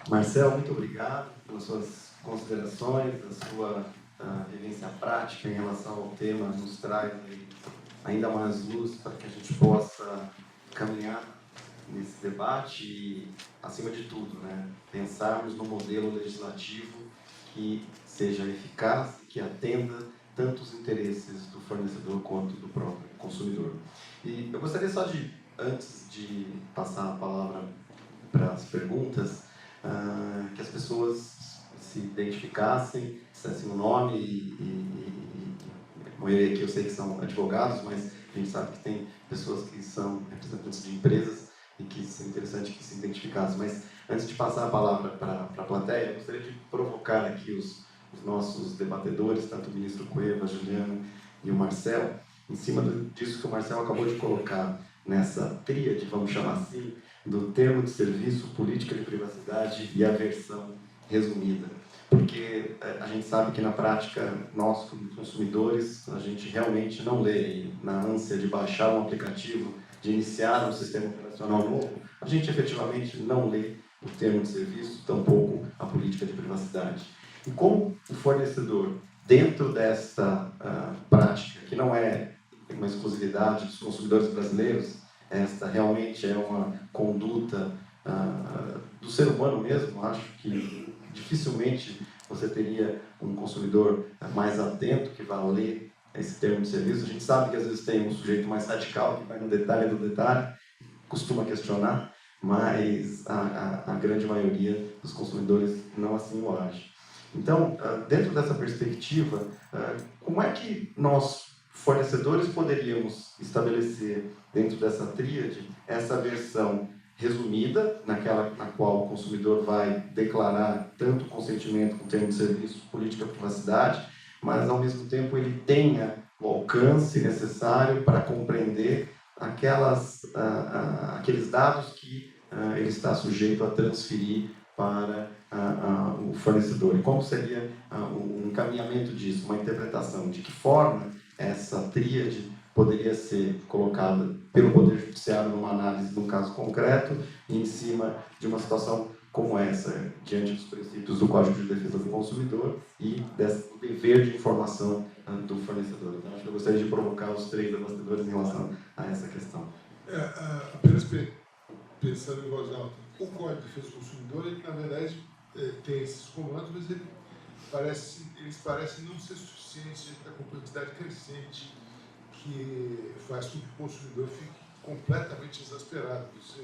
Marcel, muito obrigado pelas suas considerações, a sua vivência prática em relação ao tema nos traz ainda mais luz para que a gente possa caminhar nesse debate e, acima de tudo, pensarmos no modelo legislativo que seja eficaz, que atenda tanto os interesses do fornecedor quanto do próprio consumidor. E eu gostaria só de, antes de passar a palavra para as perguntas, que as pessoas se identificassem, dissessem o nome a maioria aqui eu sei que são advogados, mas a gente sabe que tem pessoas que são representantes de empresas e que seria interessante que se identificassem. Mas antes de passar a palavra para a plateia, eu gostaria de provocar aqui os nossos debatedores, tanto o ministro Cueva, a Juliana e o Marcel, em cima disso que o Marcel acabou de colocar nessa tríade, vamos chamar assim, do termo de serviço, política de privacidade e aversão resumida. Porque a gente sabe que na prática, nós como consumidores, a gente realmente não lê, e na ânsia de baixar um aplicativo, de iniciar um sistema operacional novo, a gente efetivamente não lê o termo de serviço, tampouco a política de privacidade. E como o fornecedor, dentro desta prática, que não é uma exclusividade dos consumidores brasileiros, esta realmente é uma conduta do ser humano mesmo. Acho que dificilmente você teria um consumidor mais atento que vai ler esse termo de serviço. A gente sabe que às vezes tem um sujeito mais radical que vai no detalhe do detalhe, costuma questionar, mas a grande maioria dos consumidores não assim o age. Então, dentro dessa perspectiva, como é que nós, fornecedores, poderíamos estabelecer, dentro dessa tríade, essa versão resumida, naquela na qual o consumidor vai declarar tanto consentimento com o termo de serviço, política de privacidade, mas, ao mesmo tempo, ele tenha o alcance necessário para compreender aqueles dados que ele está sujeito a transferir para o fornecedor. E como seria um encaminhamento disso, uma interpretação? De que forma essa tríade poderia ser colocada pelo Poder Judiciário numa análise de um caso concreto e em cima de uma situação como essa, diante dos princípios do Código de Defesa do Consumidor e do dever de informação do fornecedor. Então, acho que eu gostaria de provocar os três debatedores em relação a essa questão. Apenas pensando em voz alta, o Código de Defesa do Consumidor, ele, na verdade, tem esses comandos, mas eles parecem não ser suficientes diante da complexidade crescente que faz com que o consumidor fique completamente exasperado. Você,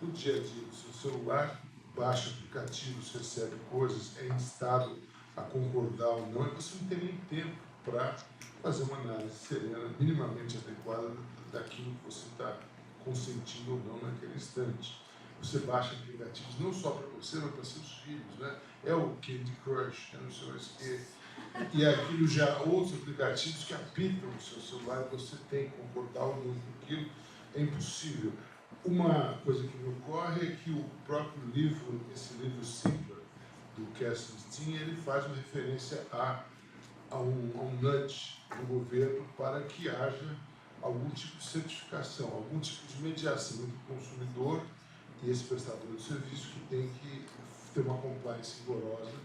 no dia a dia do seu celular, baixa aplicativos, recebe coisas, é instado a concordar ou não, e você não tem nem tempo para fazer uma análise serena, minimamente adequada daquilo que você está consentindo ou não naquele instante. Você baixa aplicativos não só para você, mas para seus filhos, né? É o Candy Crush, é não sei mais o quê. E aquilo já, outros aplicativos que apitam no seu celular, você tem que concordar ou não com aquilo, é impossível. Uma coisa que me ocorre é que o próprio livro, esse livro Simpler, do Castle Stein, ele faz uma referência a um nudge do governo para que haja algum tipo de certificação, algum tipo de mediação entre o consumidor e esse prestador de serviço, que tem que ter uma compliance rigorosa,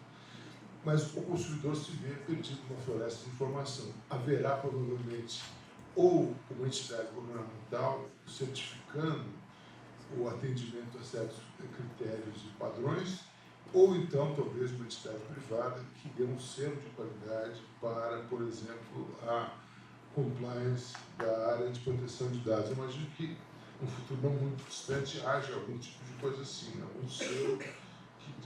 mas o consumidor se vê perdido numa floresta de informação. Haverá provavelmente ou uma entidade governamental certificando o atendimento a certos critérios e padrões, ou então talvez uma entidade privada que dê um selo de qualidade para, por exemplo, a compliance da área de proteção de dados. Eu imagino que no futuro não muito distante haja algum tipo de coisa assim, algum selo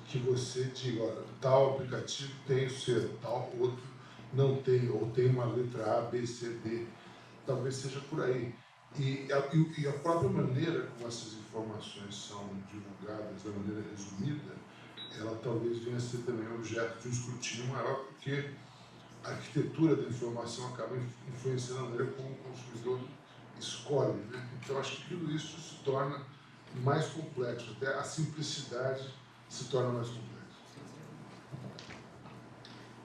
que você diga, olha, tal aplicativo tem o selo, tal outro não tem, ou tem uma letra A, B, C, D. Talvez seja por aí. E a própria maneira como essas informações são divulgadas, da maneira resumida, ela talvez venha a ser também objeto de um escrutínio maior, porque a arquitetura da informação acaba influenciando a maneira como o consumidor escolhe, né? Então, acho que tudo isso se torna mais complexo, até a simplicidade se torna mais complexa.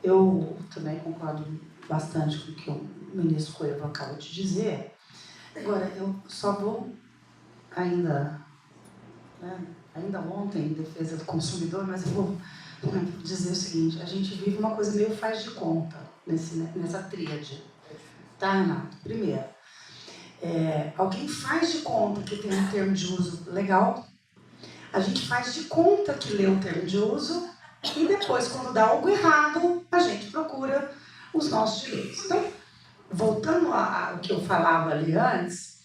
Eu também concordo bastante com o que o ministro Cueva acaba de dizer. Agora, eu só vou ainda ainda ontem em defesa do consumidor, mas eu vou dizer o seguinte, a gente vive uma coisa meio faz de conta nessa tríade. Tá, Renato? Primeiro, alguém faz de conta que tem um termo de uso legal, a gente faz de conta que lê o termo de uso e depois, quando dá algo errado, a gente procura os nossos direitos. Então, voltando ao que eu falava ali antes,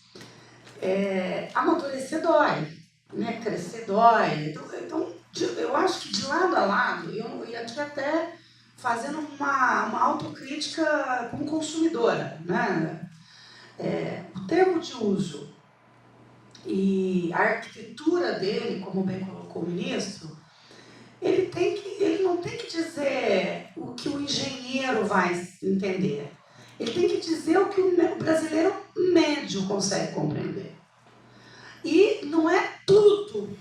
amadurecer dói, né? Crescer dói. Então, eu acho que de lado a lado, e aqui até fazendo uma autocrítica como consumidora, né? O termo de uso e a arquitetura dele, como bem colocou o ministro, ele não tem que dizer o que o engenheiro vai entender. Ele tem que dizer o que o brasileiro médio consegue compreender. E não é tudo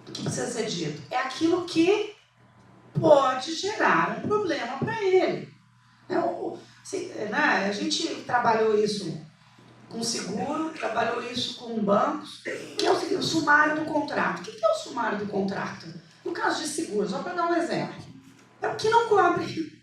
que precisa ser dito, é aquilo que pode gerar um problema para ele. A gente trabalhou isso com seguro, trabalhou isso com bancos, que é o seguinte, o sumário do contrato. O que é o sumário do contrato? No caso de seguro, só para dar um exemplo, é o que não cobre.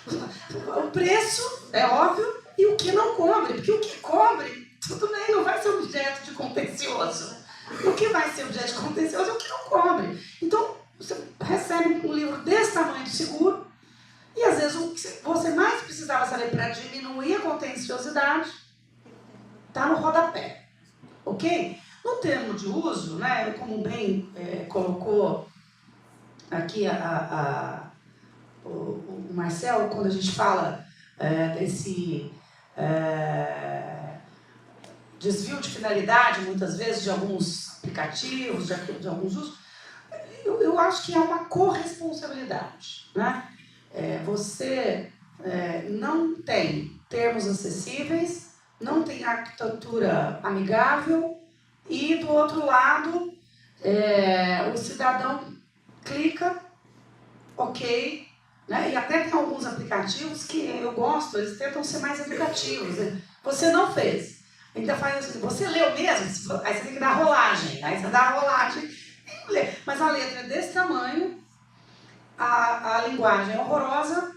O preço, é óbvio, e o que não cobre, porque o que cobre, tudo bem, não vai ser objeto de contencioso. O que vai ser objeto de contencioso é o que não cobre. Então, você recebe um livro desse tamanho de seguro, e às vezes o que você mais precisava saber para diminuir a contenciosidade está no rodapé, ok? No termo de uso, né, como bem colocou aqui o Marcelo, quando a gente fala desse desvio de finalidade, muitas vezes, de alguns aplicativos, de alguns usos, eu acho que é uma corresponsabilidade, né? Você não tem termos acessíveis, não tem arquitetura amigável e, do outro lado, o cidadão clica, ok, né? E até tem alguns aplicativos que eu gosto, eles tentam ser mais educativos. Você não fez, ainda faz assim, você leu mesmo? Aí você tem que dar rolagem, aí você dá a rolagem, tem que ler. Mas a letra é desse tamanho, a linguagem é horrorosa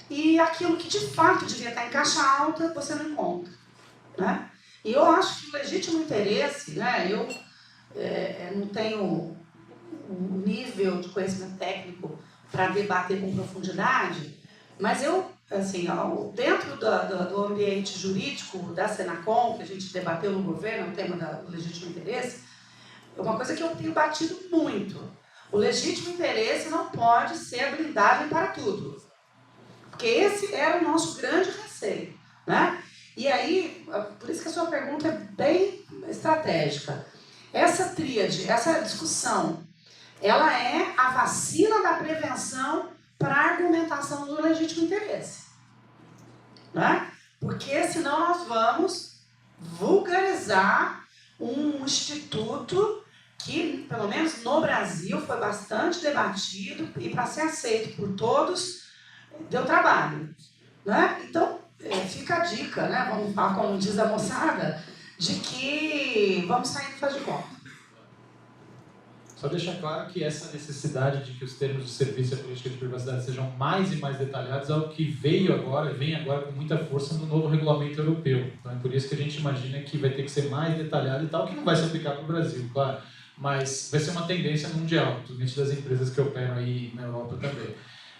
e aquilo que de fato devia estar em caixa alta, você não encontra, né? E eu acho que o legítimo interesse, né, eu não tenho um nível de conhecimento técnico para debater com profundidade, mas eu, assim, dentro do ambiente jurídico da Senacom, que a gente debateu no governo, o tema do legítimo interesse, é uma coisa que eu tenho batido muito. O legítimo interesse não pode ser a blindagem para tudo. Porque esse era o nosso grande receio, né? E aí, por isso que a sua pergunta é bem estratégica. Essa tríade, essa discussão, ela é a vacina da prevenção para a argumentação do legítimo interesse, né? Porque senão nós vamos vulgarizar um instituto que, pelo menos no Brasil, foi bastante debatido e, para ser aceito por todos, deu trabalho, né? Então, fica a dica, né? Vamos falar, como diz a moçada, de que vamos sair do faz de conta. Só deixar claro que essa necessidade de que os termos de serviço e a política de privacidade sejam mais e mais detalhados é o que vem agora com muita força no novo regulamento europeu. Então é por isso que a gente imagina que vai ter que ser mais detalhado e tal, que não vai se aplicar para o Brasil, claro, mas vai ser uma tendência mundial, principalmente das empresas que operam aí na Europa também.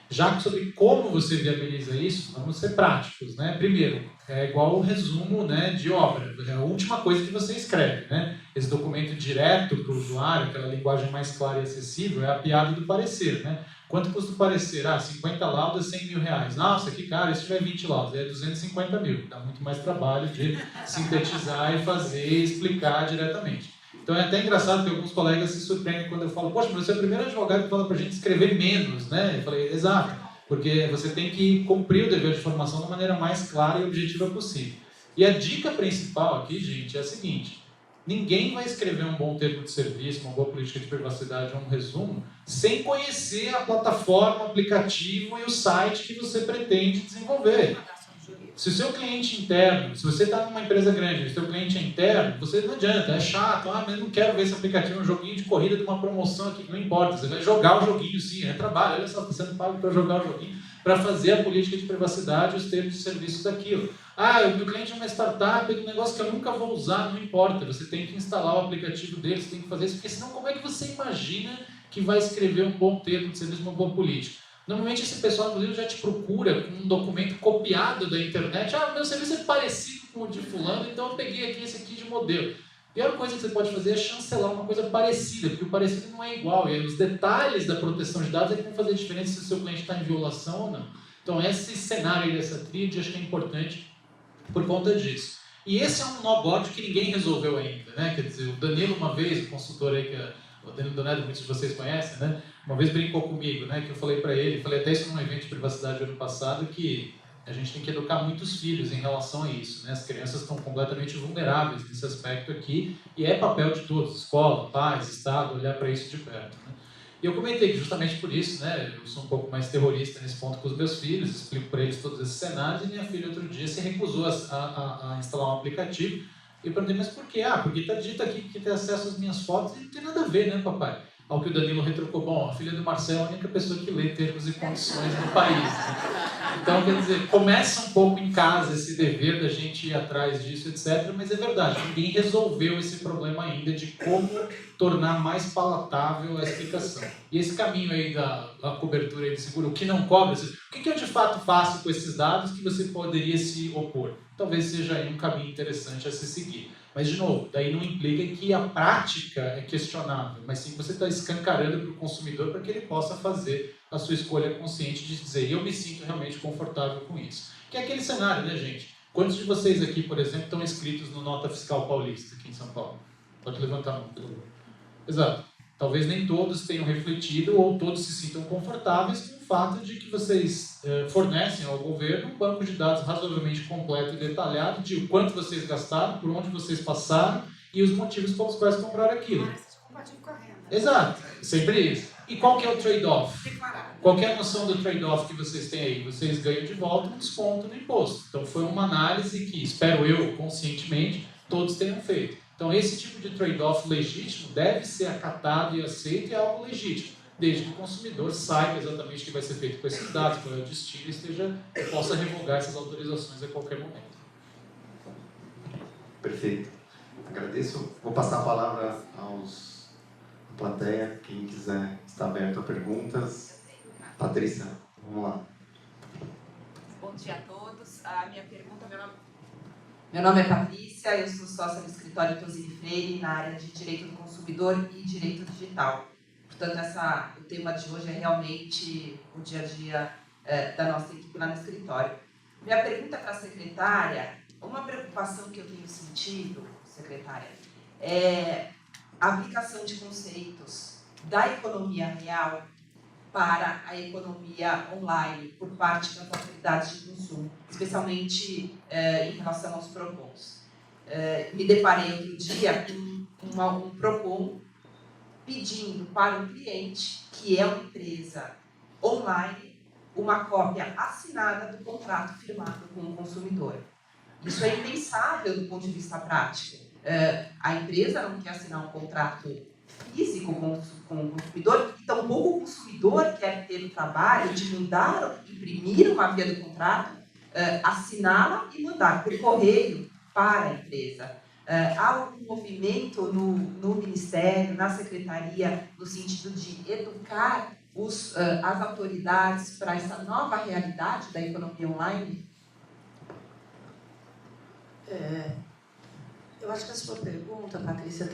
Já sobre como você viabiliza isso, vamos ser práticos, né? Primeiro, é igual o resumo, né, de obra, é a última coisa que você escreve, né? Esse documento direto para o usuário, aquela linguagem mais clara e acessível, é a piada do parecer, né? Quanto custa o parecer? 50 laudas, 100 mil reais. Nossa, que caro, e se tiver 20 laudas? É 250 mil. Dá muito mais trabalho de sintetizar e fazer e explicar diretamente. Então é até engraçado que alguns colegas se surpreendem quando eu falo, poxa, mas você é o primeiro advogado que fala pra gente escrever menos, né? Eu falei, exato, porque você tem que cumprir o dever de formação da maneira mais clara e objetiva possível. E a dica principal aqui, gente, é a seguinte, ninguém vai escrever um bom termo de serviço, uma boa política de privacidade ou um resumo, sem conhecer a plataforma, o aplicativo e o site que você pretende desenvolver. Se o seu cliente interno, se você está numa empresa grande e o seu cliente é interno, você não adianta, é chato, mas eu não quero ver esse aplicativo, um joguinho de corrida de uma promoção aqui, não importa, você vai jogar o joguinho sim, é trabalho, olha só, está sendo pago para jogar o joguinho, para fazer a política de privacidade e os termos de serviço daquilo. O meu cliente é uma startup, é um negócio que eu nunca vou usar, não importa, você tem que instalar o aplicativo dele, você tem que fazer isso, porque senão como é que você imagina que vai escrever um bom termo de serviço, uma boa política? Normalmente esse pessoal, inclusive, já te procura com um documento copiado da internet. Meu serviço é parecido com o de fulano, então eu peguei aqui esse aqui de modelo. A pior coisa que você pode fazer é chancelar uma coisa parecida, porque o parecido não é igual. E os detalhes da proteção de dados é que vão fazer diferença se o seu cliente está em violação ou não. Então esse cenário aí dessa tríade acho que é importante por conta disso. E esse é um nó gordo que ninguém resolveu ainda, né? Quer dizer, o Danilo uma vez, o consultor aí que o Danilo Donedo, muitos de vocês conhecem, né? Uma vez brincou comigo, né? Que eu falei para ele, falei até isso num evento de privacidade do ano passado, que a gente tem que educar muitos filhos em relação a isso, né? As crianças estão completamente vulneráveis nesse aspecto aqui e é papel de todos, escola, pais, Estado, olhar para isso de perto, né? E eu comentei que justamente por isso, né? Eu sou um pouco mais terrorista nesse ponto com os meus filhos, explico para eles todos esses cenários e minha filha outro dia se recusou a instalar um aplicativo. E eu perguntei, mas por quê? Porque está dito aqui que tem acesso às minhas fotos e não tem nada a ver, né, papai? Ao que o Danilo retrucou, bom, a filha do Marcelo é a única pessoa que lê termos e condições no país. Né? Então, quer dizer, começa um pouco em casa esse dever da gente ir atrás disso, etc. Mas é verdade, ninguém resolveu esse problema ainda de como tornar mais palatável a explicação. E esse caminho aí da cobertura aí de seguro, o que não cobra, o que eu de fato faço com esses dados que você poderia se opor? Talvez seja aí um caminho interessante a se seguir. Mas, de novo, daí não implica que a prática é questionável, mas sim que você está escancarando para o consumidor para que ele possa fazer a sua escolha consciente de dizer, eu me sinto realmente confortável com isso. Que é aquele cenário, né, gente? Quantos de vocês aqui, por exemplo, estão inscritos no Nota Fiscal Paulista, aqui em São Paulo? Pode levantar a mão, por favor. Exato. Talvez nem todos tenham refletido ou todos se sintam confortáveis com o fato de que vocês fornecem ao governo um banco de dados razoavelmente completo e detalhado de o quanto vocês gastaram, por onde vocês passaram e os motivos pelos quais compraram aquilo. Compatível com a renda. Exato. Sempre isso. E qual que é o trade-off? Declarado. Qual que é a noção do trade-off que vocês têm aí? Vocês ganham de volta um desconto no imposto. Então foi uma análise que, espero eu, conscientemente, todos tenham feito. Então, esse tipo de trade-off legítimo deve ser acatado e aceito e é algo legítimo, desde que o consumidor saiba exatamente o que vai ser feito com esses dados, qual é o destino e possa revogar essas autorizações a qualquer momento. Perfeito. Agradeço. Vou passar a palavra à plateia. Quem quiser, está aberto a perguntas. Patrícia, vamos lá. Bom dia a todos. A minha pergunta, meu nome é Patrícia, eu sou sócia do escritório Tosini Freire na área de Direito do Consumidor e Direito Digital. Portanto, o tema de hoje é realmente o dia a dia da nossa equipe lá no escritório. Minha pergunta para a secretária, uma preocupação que eu tenho sentido, secretária, é a aplicação de conceitos da economia real para a economia online por parte das autoridades de consumo, especialmente em relação aos PROCONs. Me deparei outro dia com um PROCON pedindo para um cliente, que é uma empresa online, uma cópia assinada do contrato firmado com o consumidor. Isso é impensável do ponto de vista prático. A empresa não quer assinar um contrato físico com o consumidor, e tampouco o consumidor quer ter o trabalho de mandar, imprimir uma via do contrato, assiná-la e mandar por correio para a empresa. Há um movimento no Ministério, na Secretaria, no sentido de educar as autoridades para essa nova realidade da economia online? Eu acho que a sua pergunta, Patrícia,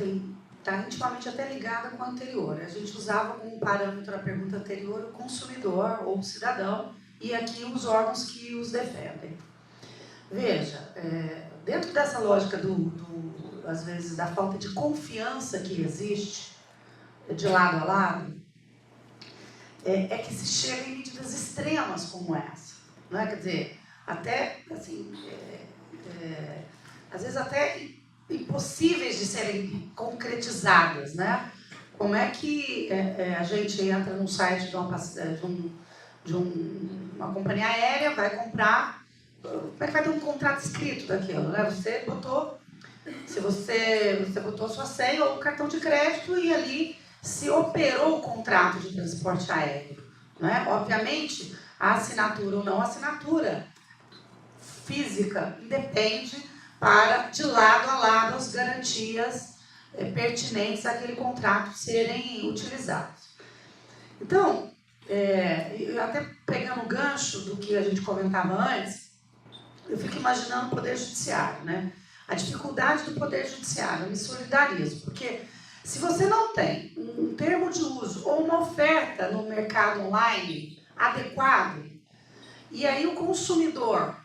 está intimamente até ligada com a anterior. A gente usava como parâmetro a pergunta anterior o consumidor ou o cidadão e aqui os órgãos que os defendem. Veja, dentro dessa lógica às vezes, da falta de confiança que existe de lado a lado, é que se chega em medidas extremas como essa. Não é? Quer dizer, até, assim, às vezes até impossíveis de serem concretizadas, né? Como é que a gente entra num site de uma companhia aérea, vai comprar como é que vai ter um contrato escrito daquilo, né? Você botou a sua senha ou o cartão de crédito e ali se operou o contrato de transporte aéreo, né? Obviamente, a assinatura ou não assinatura física independe para, de lado a lado, as garantias pertinentes àquele contrato serem utilizadas. Então, até pegando o gancho do que a gente comentava antes, eu fico imaginando o Poder Judiciário, né? A dificuldade do Poder Judiciário, eu me solidarizo, porque se você não tem um termo de uso ou uma oferta no mercado online adequado, e aí o consumidor,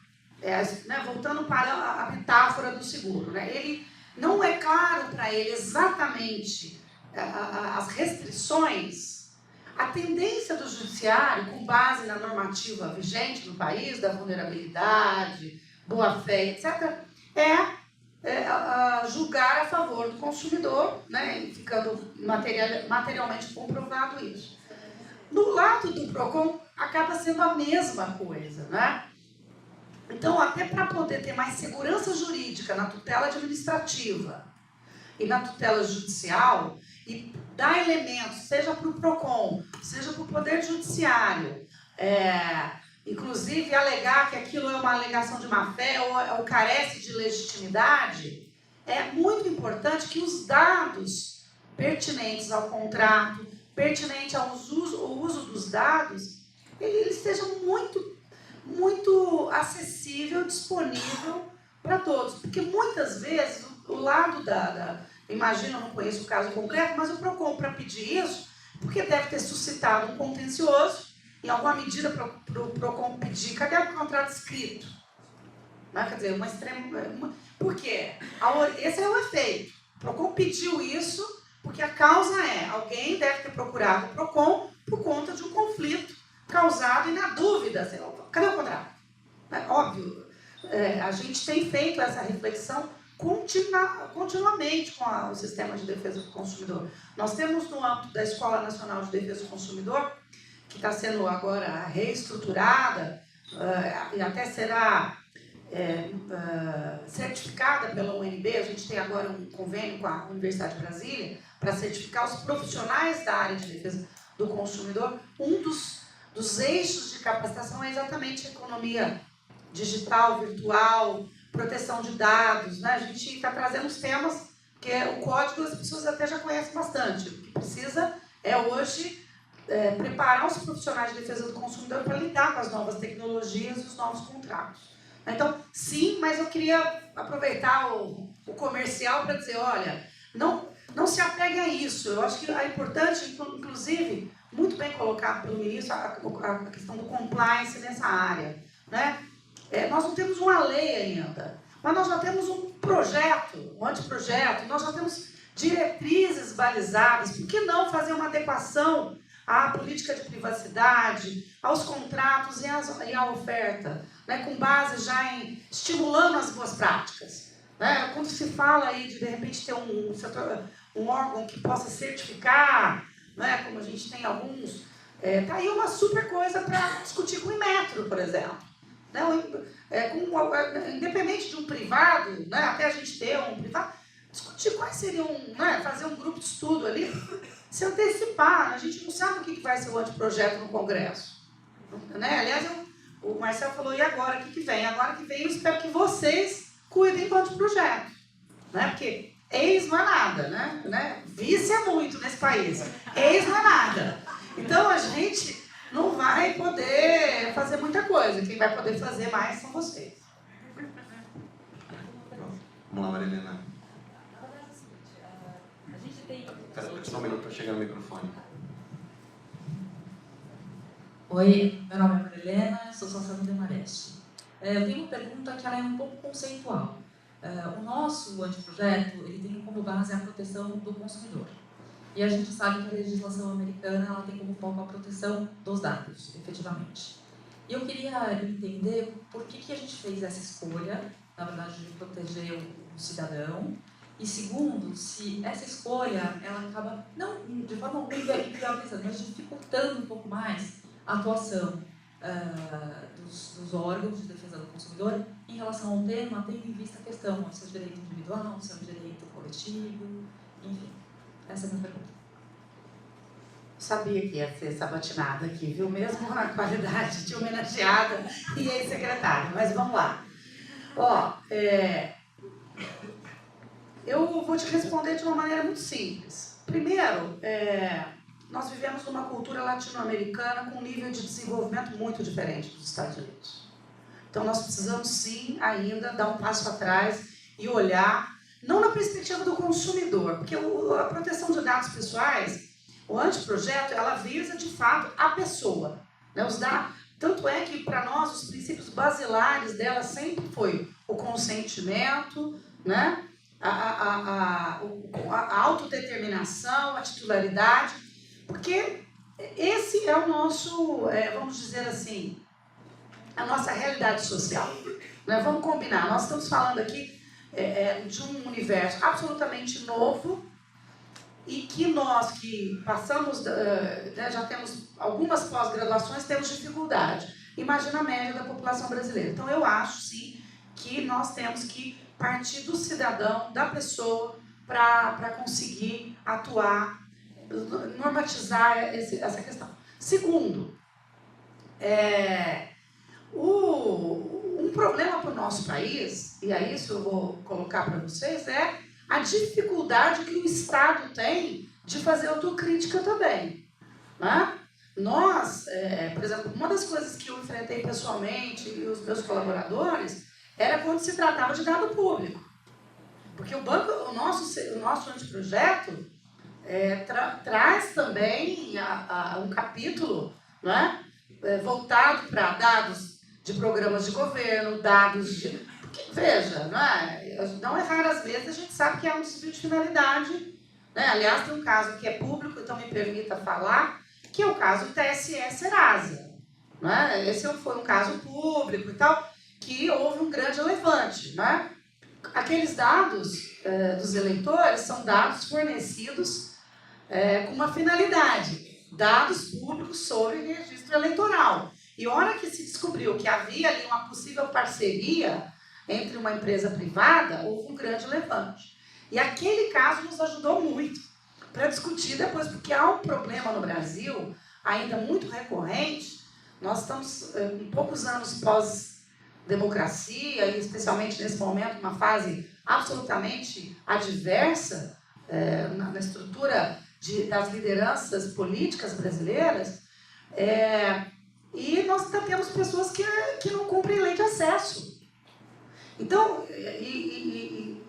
né, voltando para a metáfora do seguro, né, ele não é claro para ele exatamente as restrições, a tendência do judiciário, com base na normativa vigente no país, da vulnerabilidade, boa-fé, etc., julgar a favor do consumidor, né, ficando materialmente comprovado isso. No lado do PROCON, acaba sendo a mesma coisa, né? Então, até para poder ter mais segurança jurídica na tutela administrativa e na tutela judicial, e dar elementos, seja para o PROCON, seja para o Poder Judiciário, inclusive alegar que aquilo é uma alegação de má-fé ou carece de legitimidade, é muito importante que os dados pertinentes ao contrato, pertinente ao uso dos dados, ele esteja muito acessível, disponível para todos. Porque muitas vezes o lado imagino, eu não conheço o caso concreto, mas o PROCON, para pedir isso, porque deve ter suscitado um contencioso, em alguma medida para o PROCON pedir, cadê o contrato escrito? Né? Quer dizer, por quê? Esse é o efeito. O PROCON pediu isso porque a causa alguém deve ter procurado o PROCON por conta de um conflito causado e na dúvida, assim, cadê o contrato? Óbvio, a gente tem feito essa reflexão continuamente com o Sistema de Defesa do Consumidor. Nós temos no âmbito da Escola Nacional de Defesa do Consumidor, que está sendo agora reestruturada e até será certificada pela UNB. A gente tem agora um convênio com a Universidade de Brasília para certificar os profissionais da área de defesa do consumidor. Um dos eixos de capacitação é exatamente a economia digital, virtual, proteção de dados, né? A gente está trazendo os temas que o código as pessoas até já conhecem bastante. O que precisa hoje preparar os profissionais de defesa do consumidor para lidar com as novas tecnologias e os novos contratos. Então, sim, mas eu queria aproveitar o comercial para dizer, olha, não se apegue a isso. Eu acho que é importante, inclusive, muito bem colocado pelo ministro, a questão do compliance nessa área, né? Nós não temos uma lei ainda, mas nós já temos um projeto, um anteprojeto, nós já temos diretrizes balizadas. Por que não fazer uma adequação à política de privacidade, aos contratos e à oferta, né, com base já em estimulando as boas práticas? Né? Quando se fala aí de repente ter um órgão que possa certificar, né, como a gente tem alguns, tá aí uma super coisa para discutir com o Inmetro, por exemplo. Né? Independente de um privado, né, até a gente ter um privado, discutir quais seriam, né, fazer um grupo de estudo ali, se antecipar. A gente não sabe o que vai ser o anteprojeto no Congresso. Né? Aliás, o Marcelo falou, e agora? O que vem? Agora que vem, eu espero que vocês cuidem do anteprojeto. Né? Porque ex não é nada, né? Vice é muito nesse país. Ex não é nada. Então, a gente não vai poder fazer muita coisa. Quem vai poder fazer mais são vocês. Vamos lá, Marilena. Espera só um minuto para chegar no microfone. Oi, meu nome é Marilena, sou sócia do Demarest. Eu tenho uma pergunta que ela é um pouco conceitual. O nosso anteprojeto, ele tem como base a proteção do consumidor. E a gente sabe que a legislação americana ela tem como foco a proteção dos dados, efetivamente. E eu queria entender por que a gente fez essa escolha, na verdade, de proteger o cidadão. E segundo, se essa escolha ela acaba, não de forma inviabilizando, mas dificultando um pouco mais a atuação dos órgãos de defesa do consumidor em relação ao tema, tendo em vista a questão, o seu direito individual, o seu direito coletivo, enfim. Essa é a minha pergunta. Sabia que ia ser sabatinada aqui, viu? Mesmo a qualidade de homenageada e ex-secretária. Mas vamos lá. Ó, eu vou te responder de uma maneira muito simples. Primeiro, nós vivemos numa cultura latino-americana com um nível de desenvolvimento muito diferente dos Estados Unidos. Então, nós precisamos, sim, ainda dar um passo atrás e olhar, não na perspectiva do consumidor, porque a proteção de dados pessoais, o anteprojeto, ela visa, de fato, a pessoa. Né? Tanto é que, para nós, os princípios basilares dela sempre foi o consentimento, né? a autodeterminação, a titularidade, porque esse é o nosso, vamos dizer assim, a nossa realidade social. Né? Vamos combinar, nós estamos falando aqui de um universo absolutamente novo e que nós que passamos, já temos algumas pós-graduações, temos dificuldade. Imagina a média da população brasileira. Então, eu acho, sim, que nós temos que partir do cidadão, da pessoa, para conseguir atuar, normatizar essa questão. Segundo, um problema para o nosso país, e é isso eu vou colocar para vocês, é a dificuldade que o Estado tem de fazer autocrítica também. Né? Nós, por exemplo, uma das coisas que eu enfrentei pessoalmente e os meus colaboradores era quando se tratava de dado público. Porque o nosso anteprojeto traz também um capítulo, né, voltado para dados de programas de governo, dados de... Porque, veja, não é raro às vezes, a gente sabe que é um desvio de finalidade. Né? Aliás, tem um caso que é público, então me permita falar, que é o caso TSE Serasa. Né? Esse foi um caso público e tal, que houve um grande levante. Né? Aqueles dados dos eleitores são dados fornecidos com uma finalidade, dados públicos sobre registro eleitoral. E a hora que se descobriu que havia ali uma possível parceria entre uma empresa privada, houve um grande levante. E aquele caso nos ajudou muito para discutir depois, porque há um problema no Brasil, ainda muito recorrente. Nós estamos com poucos anos pós-democracia, e especialmente nesse momento, uma fase absolutamente adversa na estrutura das lideranças políticas brasileiras, e nós temos pessoas que não cumprem lei de acesso. Então, e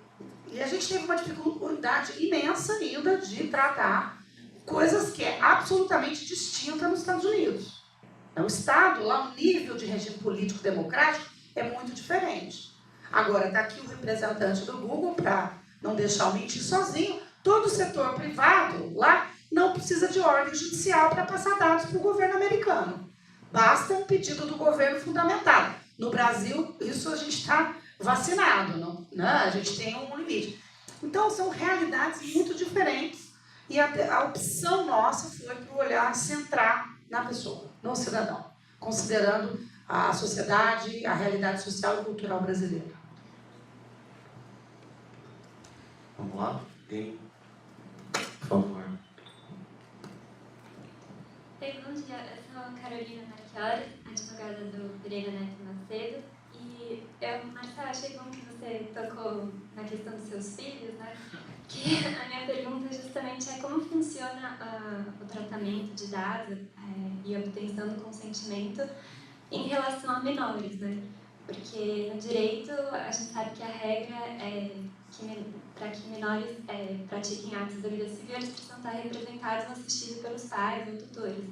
a gente teve uma dificuldade imensa ainda de tratar coisas que é absolutamente distinta nos Estados Unidos. O Estado, lá, o nível de regime político democrático é muito diferente. Agora, está aqui o representante do Google, para não deixar eu mentir sozinho, todo o setor privado lá não precisa de ordem judicial para passar dados para o governo americano. Basta um pedido do governo fundamentado. No Brasil, isso a gente está vacinado, não, né? A gente tem um limite. Então, são realidades muito diferentes e a opção nossa foi para o olhar centrar na pessoa, no cidadão, considerando a sociedade, a realidade social e cultural brasileira. Vamos lá? Tem? Por favor. Bem, bom dia. Eu sou a Carolina Marchiori, advogada do Pereira Neto Macedo. E eu, Marcela, achei bom que você tocou na questão dos seus filhos, né? Que a minha pergunta justamente é como funciona o tratamento de dados e a obtenção do consentimento em relação a menores, né? Porque no direito a gente sabe que a regra é que para que menores pratiquem atos da vida civil, eles precisam estar representados ou assistidos pelos pais ou tutores.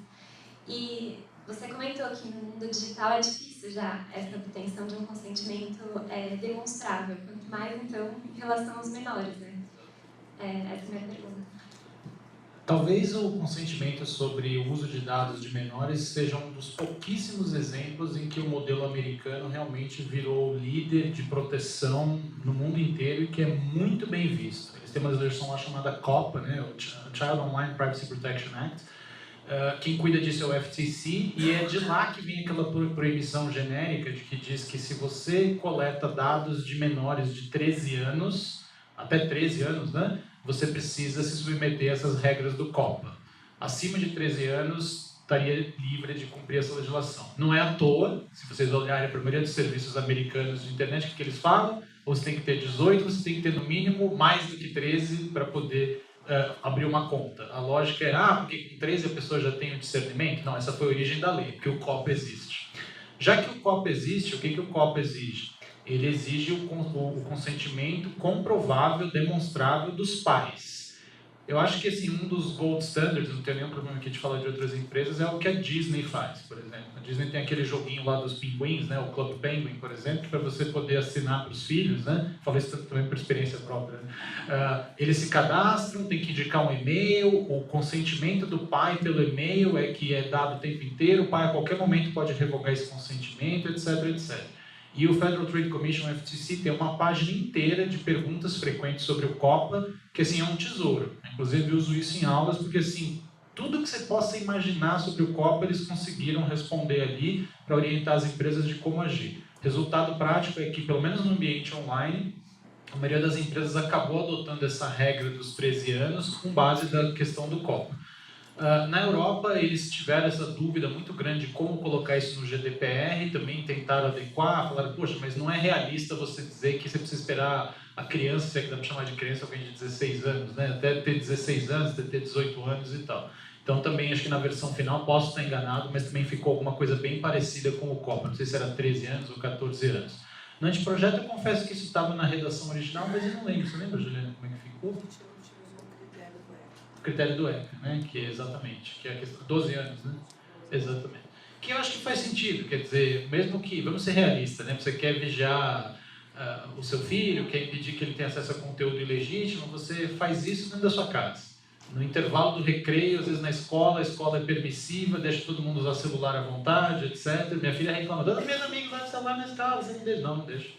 E você comentou que no mundo digital é difícil já essa obtenção de um consentimento demonstrável, quanto mais então em relação aos menores, né? Essa é a minha pergunta. Talvez o consentimento sobre o uso de dados de menores seja um dos pouquíssimos exemplos em que o modelo americano realmente virou líder de proteção no mundo inteiro e que é muito bem visto. Eles têm uma legislação lá chamada COPPA, né, o Child Online Privacy Protection Act, Quem cuida disso é o FTC, e é de lá que vem aquela proibição genérica de que diz que se você coleta dados de menores de 13 anos, até 13 anos, né, você precisa se submeter a essas regras do COPPA. Acima de 13 anos, estaria livre de cumprir essa legislação. Não é à toa, se vocês olharem para a maioria dos serviços americanos de internet, o que eles falam? Você tem que ter 18, você tem que ter no mínimo mais do que 13 para poder abrir uma conta. A lógica é, porque com 13 a pessoa já tem o discernimento? Não, essa foi a origem da lei, porque o COPPA existe. Já que o COPPA existe, o que o COPPA exige? Ele exige o consentimento comprovável, demonstrável dos pais. Eu acho que assim, um dos gold standards, não tenho nenhum problema aqui de falar de outras empresas, é o que a Disney faz, por exemplo. A Disney tem aquele joguinho lá dos pinguins, né, o Club Penguin, por exemplo, para você poder assinar para os filhos, né? Falei isso também por experiência própria. Né? Eles se cadastram, tem que indicar um e-mail, o consentimento do pai pelo e-mail que é dado o tempo inteiro, o pai a qualquer momento pode revogar esse consentimento, etc, etc. E o Federal Trade Commission, o FTC, tem uma página inteira de perguntas frequentes sobre o COPPA, que assim, é um tesouro. Inclusive, eu uso isso em aulas, porque assim, tudo que você possa imaginar sobre o COPPA, eles conseguiram responder ali para orientar as empresas de como agir. Resultado prático é que, pelo menos no ambiente online, a maioria das empresas acabou adotando essa regra dos 13 anos com base da questão do COPPA. Na Europa, eles tiveram essa dúvida muito grande de como colocar isso no GDPR, também tentaram adequar, falaram, poxa, mas não é realista você dizer que você precisa esperar a criança, se é que dá para chamar de criança, alguém de 16 anos, né? Até ter 16 anos, até ter 18 anos e tal. Então também acho que na versão final, posso estar enganado, mas também ficou alguma coisa bem parecida com o COPPA, não sei se era 13 anos ou 14 anos. No anteprojeto eu confesso que isso estava na redação original, mas eu não lembro, você lembra, Juliana, como é que ficou? Critério do ECA, né? Que é exatamente, que é a questão de 12 anos, né? Exatamente. Que eu acho que faz sentido, quer dizer, mesmo que, vamos ser realistas, né? Você quer vigiar o seu filho, quer impedir que ele tenha acesso a conteúdo ilegítimo, você faz isso dentro da sua casa. No intervalo do recreio, às vezes na escola, a escola é permissiva, deixa todo mundo usar celular à vontade, etc. Minha filha reclama, meus amigos lá no celular na escola, você não deixa. Não, não deixa.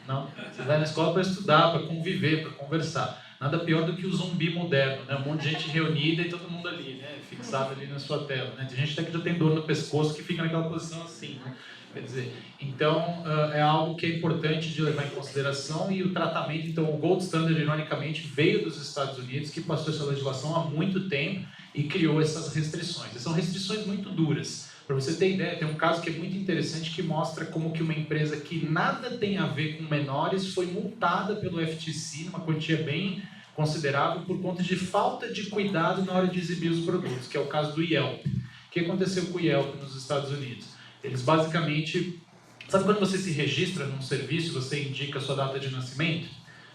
Não, você vai na escola para estudar, para conviver, para conversar. Nada pior do que o zumbi moderno, né? Um monte de gente reunida e todo mundo ali, né? Fixado ali na sua tela. Né? Tem gente até que já tem dor no pescoço que fica naquela posição assim. Né? Quer dizer, então é algo que é importante de levar em consideração e o tratamento, então o Gold Standard, ironicamente, veio dos Estados Unidos, que passou essa legislação há muito tempo e criou essas restrições. E são restrições muito duras. Para você ter ideia, tem um caso que é muito interessante que mostra como que uma empresa que nada tem a ver com menores foi multada pelo FTC, numa quantia bem considerável, por conta de falta de cuidado na hora de exibir os produtos, que é o caso do Yelp. O que aconteceu com o Yelp nos Estados Unidos? Eles basicamente... Sabe quando você se registra num serviço, você indica a sua data de nascimento?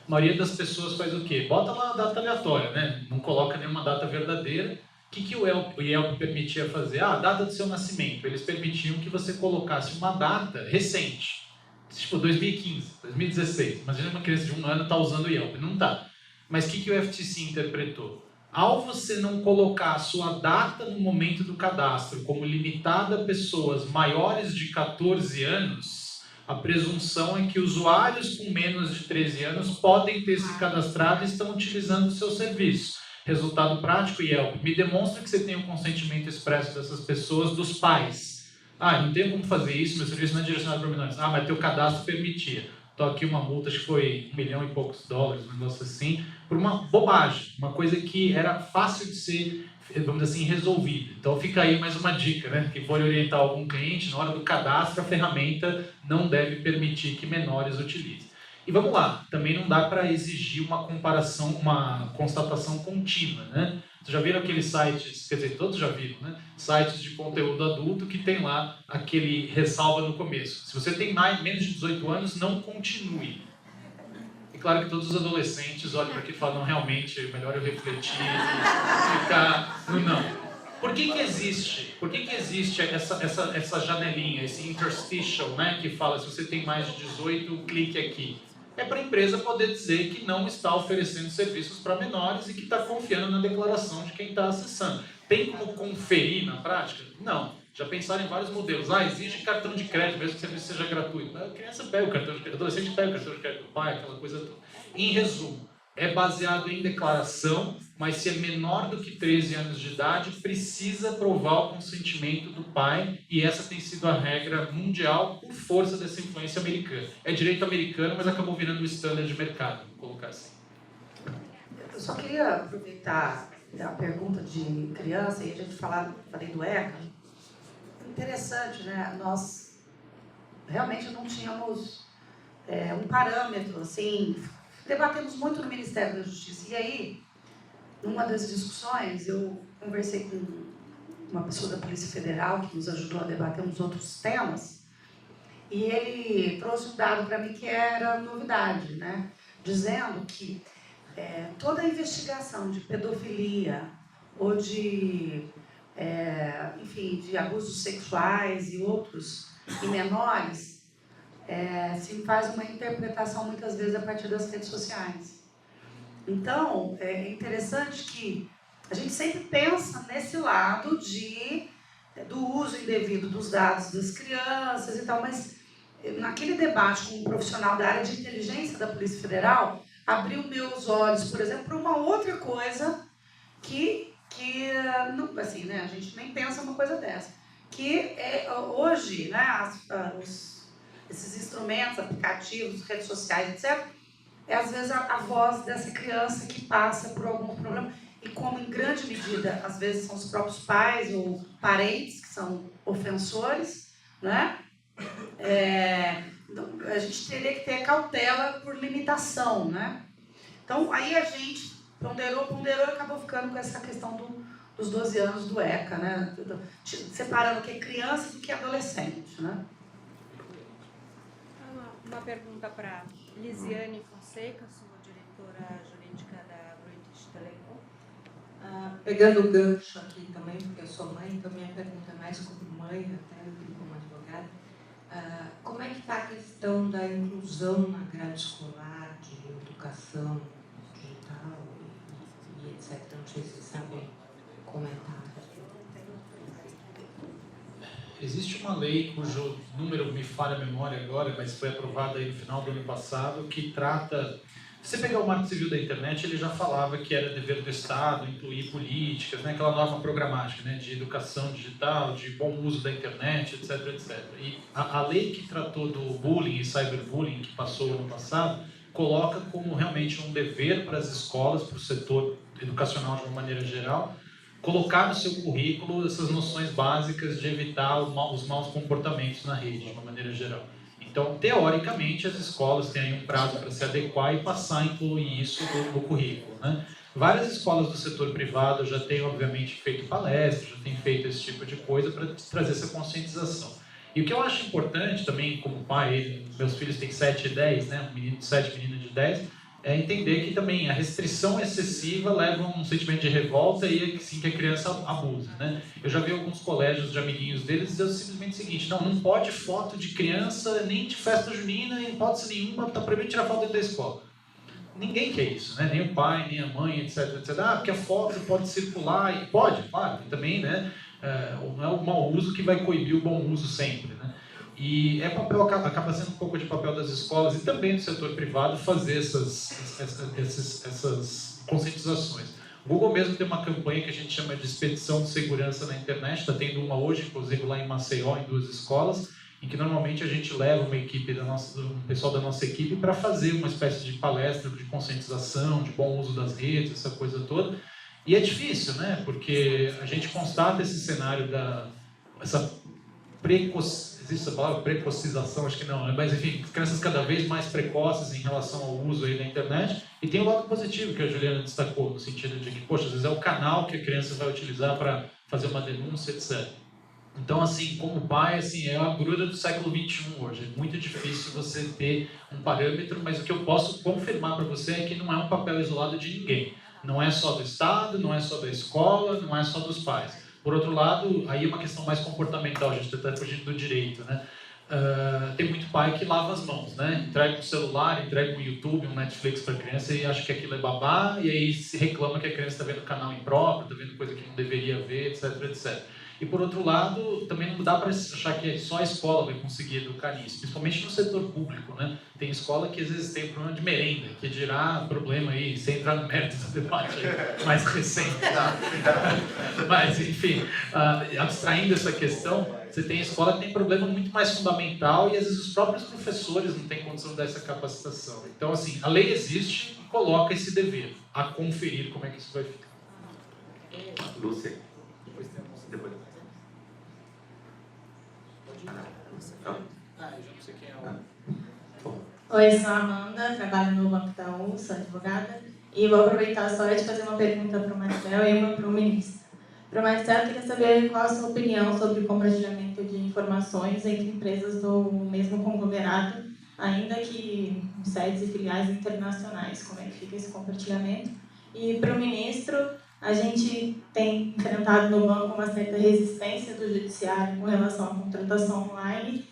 A maioria das pessoas faz o quê? Bota lá a data aleatória, né? Não coloca nenhuma data verdadeira. O que o Yelp permitia fazer? A data do seu nascimento. Eles permitiam que você colocasse uma data recente. Tipo 2015, 2016. Imagina uma criança de 1 ano está usando o Yelp. Não está. Mas o que o FTC interpretou? Ao você não colocar a sua data no momento do cadastro como limitada a pessoas maiores de 14 anos, a presunção é que usuários com menos de 13 anos podem ter se cadastrado e estão utilizando o seu serviço. Resultado prático, Yelp, me demonstra que você tem o consentimento expresso dessas pessoas, dos pais. Não tenho como fazer isso, meu serviço não é direcionado para menores. Mas teu cadastro permitia. Estou aqui uma multa, acho que foi $1 milhão e poucos, um negócio assim, por uma bobagem, uma coisa que era fácil de ser, vamos dizer assim, resolvida. Então fica aí mais uma dica, né? Que for orientar algum cliente, na hora do cadastro, a ferramenta não deve permitir que menores utilizem. E vamos lá, também não dá para exigir uma comparação, uma constatação contínua, né? Vocês já viram aqueles sites, quer dizer, todos já viram, né? Sites de conteúdo adulto que tem lá aquele ressalva no começo. Se você tem menos de 18 anos, não continue. E claro que todos os adolescentes olham para aqui e falam, não, realmente, é melhor eu refletir e ficar no não. Por que existe? Por que existe essa janelinha, esse interstitial, né? Que fala, se você tem mais de 18, clique aqui. É para a empresa poder dizer que não está oferecendo serviços para menores e que está confiando na declaração de quem está acessando. Tem como conferir na prática? Não. Já pensaram em vários modelos. Exige cartão de crédito, mesmo que o serviço seja gratuito. A criança pega o cartão de crédito, o adolescente pega o cartão de crédito do pai, aquela coisa toda. Em resumo, é baseado em declaração, mas se é menor do que 13 anos de idade, precisa provar o consentimento do pai, e essa tem sido a regra mundial por força dessa influência americana. É direito americano, mas acabou virando o standard de mercado, vou colocar assim. Eu só queria aproveitar a pergunta de criança e a gente falei do ECA. Interessante, né? Nós realmente não tínhamos um parâmetro, assim, debatemos muito no Ministério da Justiça. E aí, numa das discussões, eu conversei com uma pessoa da Polícia Federal que nos ajudou a debater uns outros temas, e ele trouxe um dado para mim que era novidade, né? Dizendo que toda investigação de pedofilia ou de, enfim, de abusos sexuais e outros em menores, se faz uma interpretação muitas vezes a partir das redes sociais. Então, é interessante que a gente sempre pensa nesse lado do uso indevido dos dados das crianças e tal, mas naquele debate com um profissional da área de inteligência da Polícia Federal, abriu meus olhos, por exemplo, para uma outra coisa que não, assim, né, a gente nem pensa numa coisa dessa. Que hoje, né, esses instrumentos, aplicativos, redes sociais, etc., às vezes a voz dessa criança que passa por algum problema, e como em grande medida, às vezes são os próprios pais ou parentes que são ofensores, né? A gente teria que ter cautela por limitação, né? Então, aí a gente ponderou e acabou ficando com essa questão dos 12 anos do ECA, né? Separando o que é criança do que é adolescente, né? Uma pergunta para Lisiane Fonseca, sou diretora jurídica da British Telecom. Pegando o gancho aqui também, porque eu sou mãe, então minha pergunta é mais como mãe até do que como advogada. Como é que está a questão da inclusão na grade escolar, de educação digital e etc? Não sei se vocês sabem comentar. Existe uma lei cujo número me falha a memória agora, mas foi aprovada aí no final do ano passado, que trata... Se você pegar o Marco Civil da Internet, ele já falava que era dever do Estado incluir políticas, né, aquela norma programática, né, de educação digital, de bom uso da internet, etc, etc. E a lei que tratou do bullying e cyberbullying, que passou ano passado, coloca como realmente um dever para as escolas, para o setor educacional de uma maneira geral, colocar no seu currículo essas noções básicas de evitar os maus comportamentos na rede, de uma maneira geral. Então, teoricamente, as escolas têm aí um prazo para se adequar e passar a incluir isso no currículo, né? Várias escolas do setor privado já têm, obviamente, feito palestras, já têm feito esse tipo de coisa para trazer essa conscientização. E o que eu acho importante também, como pai, meus filhos têm 7 e 10, né? Um menino de 7, menina de 10, é entender que também a restrição excessiva leva a um sentimento de revolta e assim que a criança abusa, né? Eu já vi alguns colégios de amiguinhos deles dizer simplesmente o seguinte: não pode foto de criança, nem de festa junina, em hipótese nenhuma, está proibido tirar foto dentro da escola. Ninguém quer isso, né? Nem o pai, nem a mãe, etc, etc. Porque a foto pode circular, e pode, claro, e também, né? Não é o mau uso que vai coibir o bom uso sempre, né? E acaba sendo um pouco de papel das escolas e também do setor privado fazer essas conscientizações. O Google mesmo tem uma campanha que a gente chama de expedição de segurança na internet, está tendo uma hoje, inclusive lá em Maceió, em 2 escolas, em que normalmente a gente leva uma equipe um pessoal da nossa equipe para fazer uma espécie de palestra de conscientização, de bom uso das redes, essa coisa toda. E é difícil, né? Porque a gente constata esse cenário existe a palavra precocização, acho que não, né? Mas enfim, crianças cada vez mais precoces em relação ao uso aí da internet, e tem o lado positivo que a Juliana destacou, no sentido de que, poxa, às vezes é o canal que a criança vai utilizar para fazer uma denúncia, etc. Então, assim, como pai, assim, é a gruda do século XXI hoje, é muito difícil você ter um parâmetro, mas o que eu posso confirmar para você é que não é um papel isolado de ninguém, não é só do Estado, não é só da escola, não é só dos pais. Por outro lado, aí é uma questão mais comportamental, a gente está fugindo do direito, né? Tem muito pai que lava as mãos, né? Entrega um celular, entrega um YouTube, um Netflix para a criança e acha que aquilo é babá, e aí se reclama que a criança está vendo canal impróprio, está vendo coisa que não deveria ver, etc, etc. E, por outro lado, também não dá para achar que só a escola vai conseguir educar nisso, principalmente no setor público, né? Tem escola que às vezes tem problema de merenda, que dirá problema aí, sem entrar no mérito do debate aí, mais recente. Mas, enfim, abstraindo essa questão, você tem escola que tem problema muito mais fundamental e às vezes os próprios professores não têm condição de dar essa capacitação. Então, assim, a lei existe e coloca esse dever a conferir como é que isso vai ficar. Lúcia. Depois. Oi, sou a Amanda, trabalho no Banco Itaú, sou advogada. E vou aproveitar só de fazer uma pergunta para o Marcel e uma para o ministro. Para o Marcel, eu queria saber qual a sua opinião sobre o compartilhamento de informações entre empresas do mesmo conglomerado, ainda que em sedes e filiais internacionais. Como é que fica esse compartilhamento? E para o ministro, a gente tem enfrentado no banco uma certa resistência do judiciário com relação à contratação online.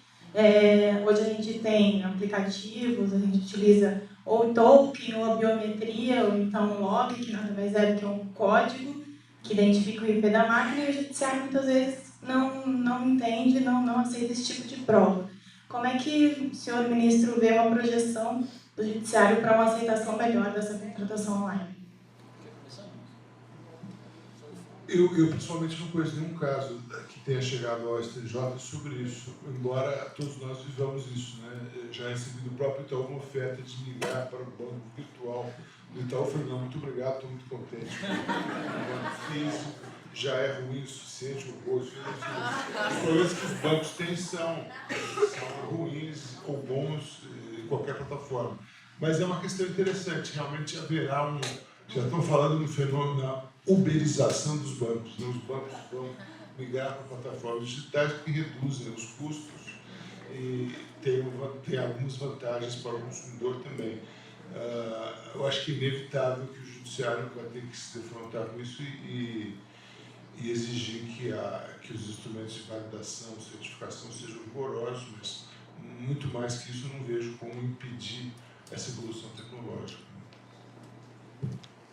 Hoje a gente tem aplicativos, a gente utiliza ou token, ou a biometria, ou então log, que nada mais é do que um código que identifica o IP da máquina, e o judiciário muitas vezes não entende, não aceita esse tipo de prova. Como é que o senhor ministro vê uma projeção do judiciário para uma aceitação melhor dessa contratação online? Eu pessoalmente não conheço nenhum caso que tenha chegado ao STJ sobre isso, embora todos nós vivamos isso, né? Já recebi do próprio Itaú uma oferta de migrar para o banco virtual do Itaú. Eu falei, não, muito obrigado, estou muito contente. O banco físico já é ruim o suficiente, o gosto. Os problemas que os bancos têm são ruins ou bons em qualquer plataforma. Mas é uma questão interessante, realmente haverá um... Já estão falando no fenômeno da uberização dos bancos. Né? Os bancos vão migrar para plataformas digitais que reduzem os custos e tem algumas vantagens para o consumidor também. Eu acho que é inevitável que o judiciário vai ter que se defrontar com isso e exigir que os instrumentos de validação, certificação sejam rigorosos, mas muito mais que isso eu não vejo como impedir essa evolução tecnológica.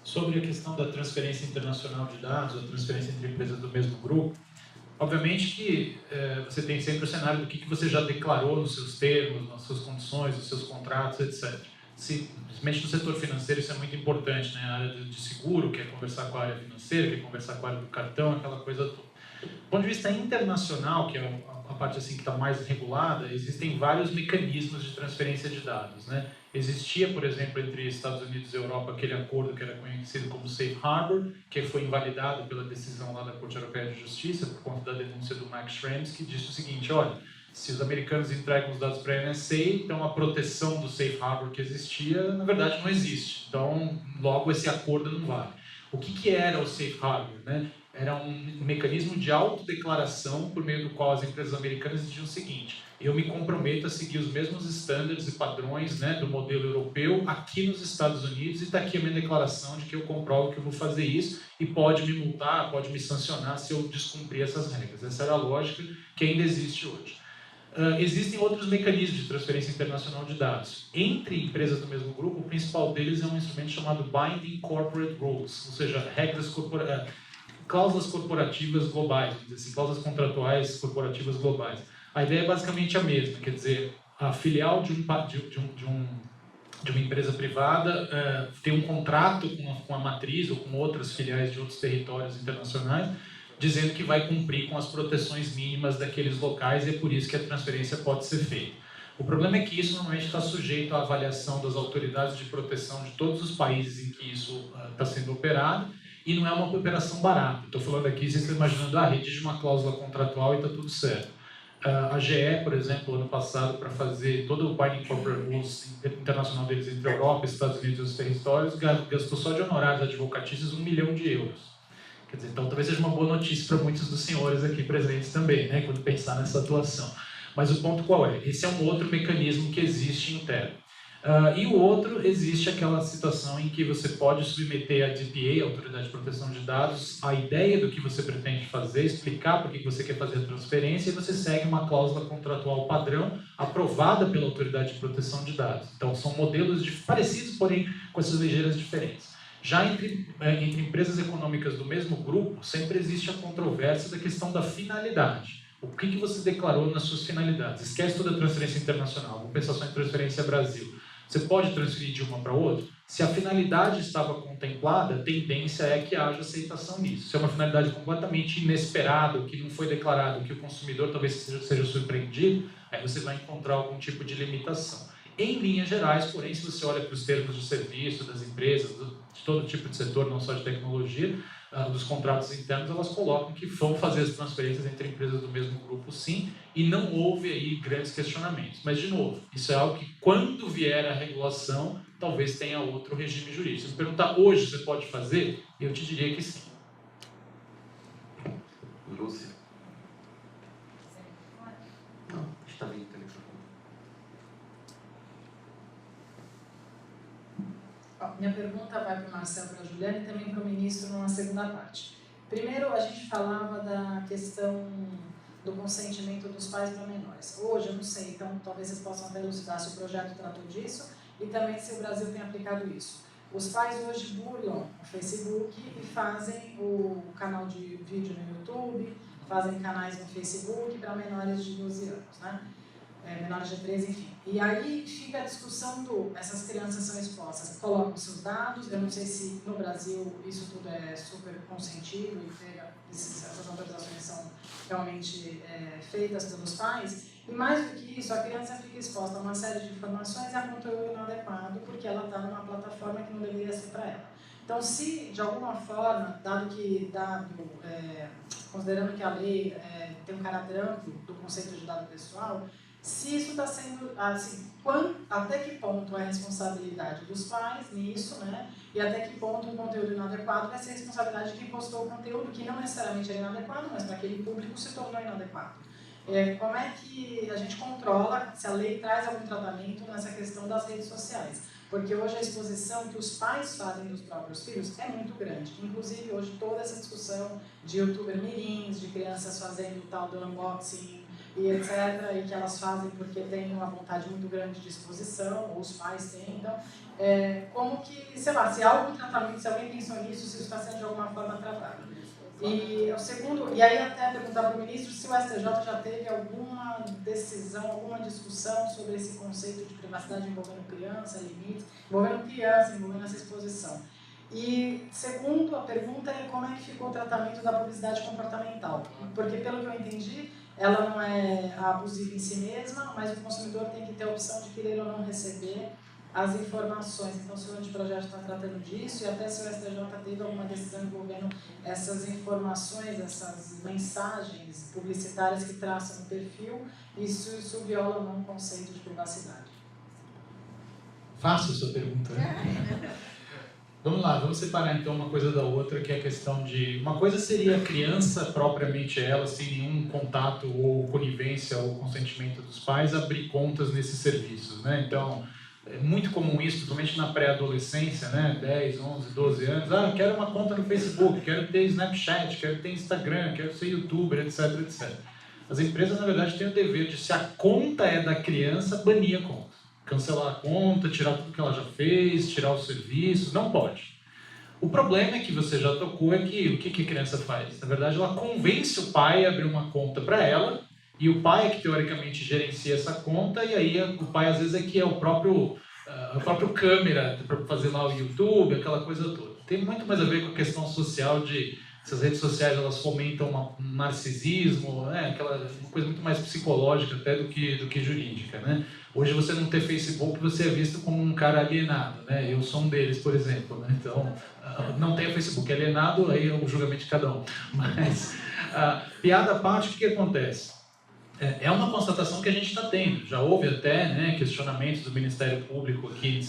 Sobre a questão da transferência internacional de dados, a transferência entre empresas do mesmo grupo, obviamente que você tem sempre o cenário do que você já declarou nos seus termos, nas suas condições, nos seus contratos, etc. Principalmente no setor financeiro isso é muito importante, né? A área de seguro, que é conversar com a área financeira, que é conversar com a área do cartão, aquela coisa toda. Do ponto de vista internacional, que é a parte assim que está mais regulada, existem vários mecanismos de transferência de dados, né? Existia, por exemplo, entre Estados Unidos e Europa aquele acordo que era conhecido como Safe Harbor, que foi invalidado pela decisão lá da Corte Europeia de Justiça por conta da denúncia do Max Schrems, que disse o seguinte: olha, se os americanos entregam os dados para a NSA, então a proteção do Safe Harbor que existia, na verdade, não existe. Então, logo esse acordo não vale. O que era o Safe Harbor, né? Era um mecanismo de autodeclaração por meio do qual as empresas americanas diziam o seguinte: eu me comprometo a seguir os mesmos estándares e padrões, né, do modelo europeu aqui nos Estados Unidos, e está aqui a minha declaração de que eu comprovo que eu vou fazer isso e pode me multar, pode me sancionar se eu descumprir essas regras. Essa era a lógica que ainda existe hoje. Existem outros mecanismos de transferência internacional de dados. Entre empresas do mesmo grupo, o principal deles é um instrumento chamado Binding Corporate Rules, ou seja, cláusulas corporativas globais, assim, cláusulas contratuais corporativas globais. A ideia é basicamente a mesma, quer dizer, a filial de uma empresa privada tem um contrato com a matriz ou com outras filiais de outros territórios internacionais, dizendo que vai cumprir com as proteções mínimas daqueles locais, e é por isso que a transferência pode ser feita. O problema é que isso normalmente está sujeito à avaliação das autoridades de proteção de todos os países em que isso está sendo operado, e não é uma operação barata. Estou falando aqui, vocês estão imaginando, redige uma cláusula contratual e está tudo certo. A GE, por exemplo, ano passado, para fazer todo o Binding Corporate Rules internacional deles entre a Europa, Estados Unidos e os territórios, gastou só de honorários advocatícios 1 milhão de euros. Quer dizer, então talvez seja uma boa notícia para muitos dos senhores aqui presentes também, né, quando pensar nessa atuação. Mas o ponto qual é? Esse é um outro mecanismo que existe interno. E o outro, existe aquela situação em que você pode submeter a DPA, a Autoridade de Proteção de Dados, a ideia do que você pretende fazer, explicar por que você quer fazer a transferência, e você segue uma cláusula contratual padrão aprovada pela Autoridade de Proteção de Dados. Então, são modelos parecidos, porém com essas ligeiras diferenças. Já entre empresas econômicas do mesmo grupo, sempre existe a controvérsia da questão da finalidade. O que você declarou nas suas finalidades? Esquece toda a transferência internacional, vamos pensar só em transferência Brasil. Você pode transferir de uma para outra? Se a finalidade estava contemplada, a tendência é que haja aceitação nisso. Se é uma finalidade completamente inesperada, que não foi declarado, que o consumidor talvez seja surpreendido, aí você vai encontrar algum tipo de limitação. Em linhas gerais, porém, se você olha para os termos de serviço das empresas, de todo tipo de setor, não só de tecnologia, dos contratos internos, elas colocam que vão fazer as transferências entre empresas do mesmo grupo, sim, e não houve aí grandes questionamentos. Mas, de novo, isso é algo que, quando vier a regulação, talvez tenha outro regime jurídico. Se me perguntar hoje, você pode fazer? Eu te diria que sim. Lúcia? Não, está bem, telefone. Minha pergunta vai para o Marcelo e para a Juliana e também para o ministro numa segunda parte. Primeiro, a gente falava da questão do consentimento dos pais para menores. Hoje, eu não sei, então talvez vocês possam até elucidar se o projeto tratou disso e também se o Brasil tem aplicado isso. Os pais hoje burlam o Facebook e fazem o canal de vídeo no YouTube, fazem canais no Facebook para menores de 12 anos, né? Menores de 13, enfim. E aí fica a discussão essas crianças são expostas, colocam seus dados, eu não sei se no Brasil isso tudo é super consentido e essas autorizações são realmente feitas pelos pais, e mais do que isso, a criança fica exposta a uma série de informações e a conteúdo inadequado, porque ela está numa plataforma que não deveria ser para ela. Então, se de alguma forma, considerando que a lei tem um caráter amplo do conceito de dado pessoal, se isso está sendo, assim, até que ponto é a responsabilidade dos pais nisso, né? E até que ponto o conteúdo inadequado vai ser a responsabilidade de quem postou o conteúdo que não necessariamente era inadequado, mas para aquele público se tornou inadequado. Como é que a gente controla se a lei traz algum tratamento nessa questão das redes sociais? Porque hoje a exposição que os pais fazem dos próprios filhos é muito grande. Inclusive, hoje toda essa discussão de youtuber mirins, de crianças fazendo o tal do unboxing, e etc., e que elas fazem porque têm uma vontade muito grande de exposição, ou os pais têm, então, como que, sei lá, se há algum tratamento, se alguém pensou nisso, se isso está sendo de alguma forma tratado. E o segundo, e aí até perguntar para o ministro se o STJ já teve alguma decisão, alguma discussão sobre esse conceito de privacidade envolvendo criança, limites, envolvendo essa exposição. E segundo, a pergunta é como é que ficou o tratamento da publicidade comportamental, porque pelo que eu entendi, ela não é abusiva em si mesma, mas o consumidor tem que ter a opção de querer ou não receber as informações. Então, se o anteprojeto está tratando disso, e até se o STJ teve alguma decisão envolvendo essas informações, essas mensagens publicitárias que traçam o perfil, isso viola ou não o conceito de privacidade. Fácil a sua pergunta, né? Vamos lá, vamos separar então uma coisa da outra, que é a questão de... Uma coisa seria a criança, propriamente ela, sem nenhum contato ou conivência ou consentimento dos pais, abrir contas nesses serviços, né? Então, é muito comum isso, principalmente na pré-adolescência, né? 10, 11, 12 anos. Eu quero uma conta no Facebook, quero ter Snapchat, quero ter Instagram, quero ser YouTuber, etc, etc. As empresas, na verdade, têm o dever de, se a conta é da criança, banir a conta. Cancelar a conta, tirar tudo que ela já fez, tirar o serviço, não pode. O problema é que você já tocou é que o que a criança faz? Na verdade, ela convence o pai a abrir uma conta para ela, e o pai é que teoricamente gerencia essa conta, e aí o pai às vezes é que é o próprio câmera para fazer lá o YouTube, aquela coisa toda. Tem muito mais a ver com a questão social de se as redes sociais elas fomentam um narcisismo, né? Uma coisa muito mais psicológica até do que jurídica, né? Hoje você não ter Facebook, você é visto como um cara alienado, né? Eu sou um deles, por exemplo, né? Então, não tenho Facebook alienado, aí é o julgamento de cada um. Mas, piada à parte, o que acontece? É uma constatação que a gente está tendo. Já houve até, né, questionamentos do Ministério Público aqui,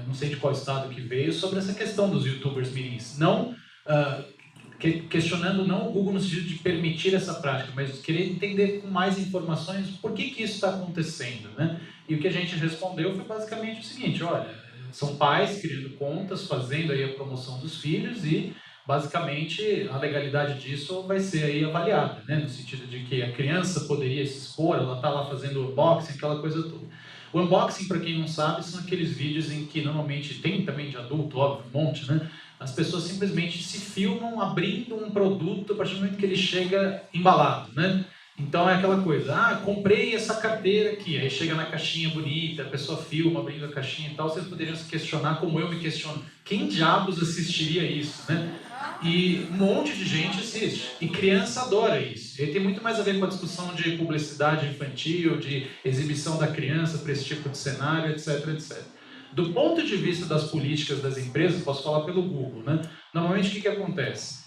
não sei de qual estado que veio, sobre essa questão dos youtubers mirins. Não... questionando não o Google no sentido de permitir essa prática, mas querer entender com mais informações por que isso está acontecendo, né? E o que a gente respondeu foi basicamente o seguinte: olha, são pais criando contas, fazendo aí a promoção dos filhos e basicamente a legalidade disso vai ser aí avaliada, né? No sentido de que a criança poderia se expor, ela está lá fazendo unboxing, aquela coisa toda. O unboxing, para quem não sabe, são aqueles vídeos em que normalmente tem também de adulto, óbvio, um monte, né? As pessoas simplesmente se filmam abrindo um produto a partir do momento que ele chega embalado, né? Então é aquela coisa, comprei essa carteira aqui, aí chega na caixinha bonita, a pessoa filma abrindo a caixinha e tal, vocês poderiam se questionar como eu me questiono, quem diabos assistiria isso, né? E um monte de gente assiste, e criança adora isso. E tem muito mais a ver com a discussão de publicidade infantil, de exibição da criança para esse tipo de cenário, etc, etc. Do ponto de vista das políticas das empresas, posso falar pelo Google, né? Normalmente o que acontece?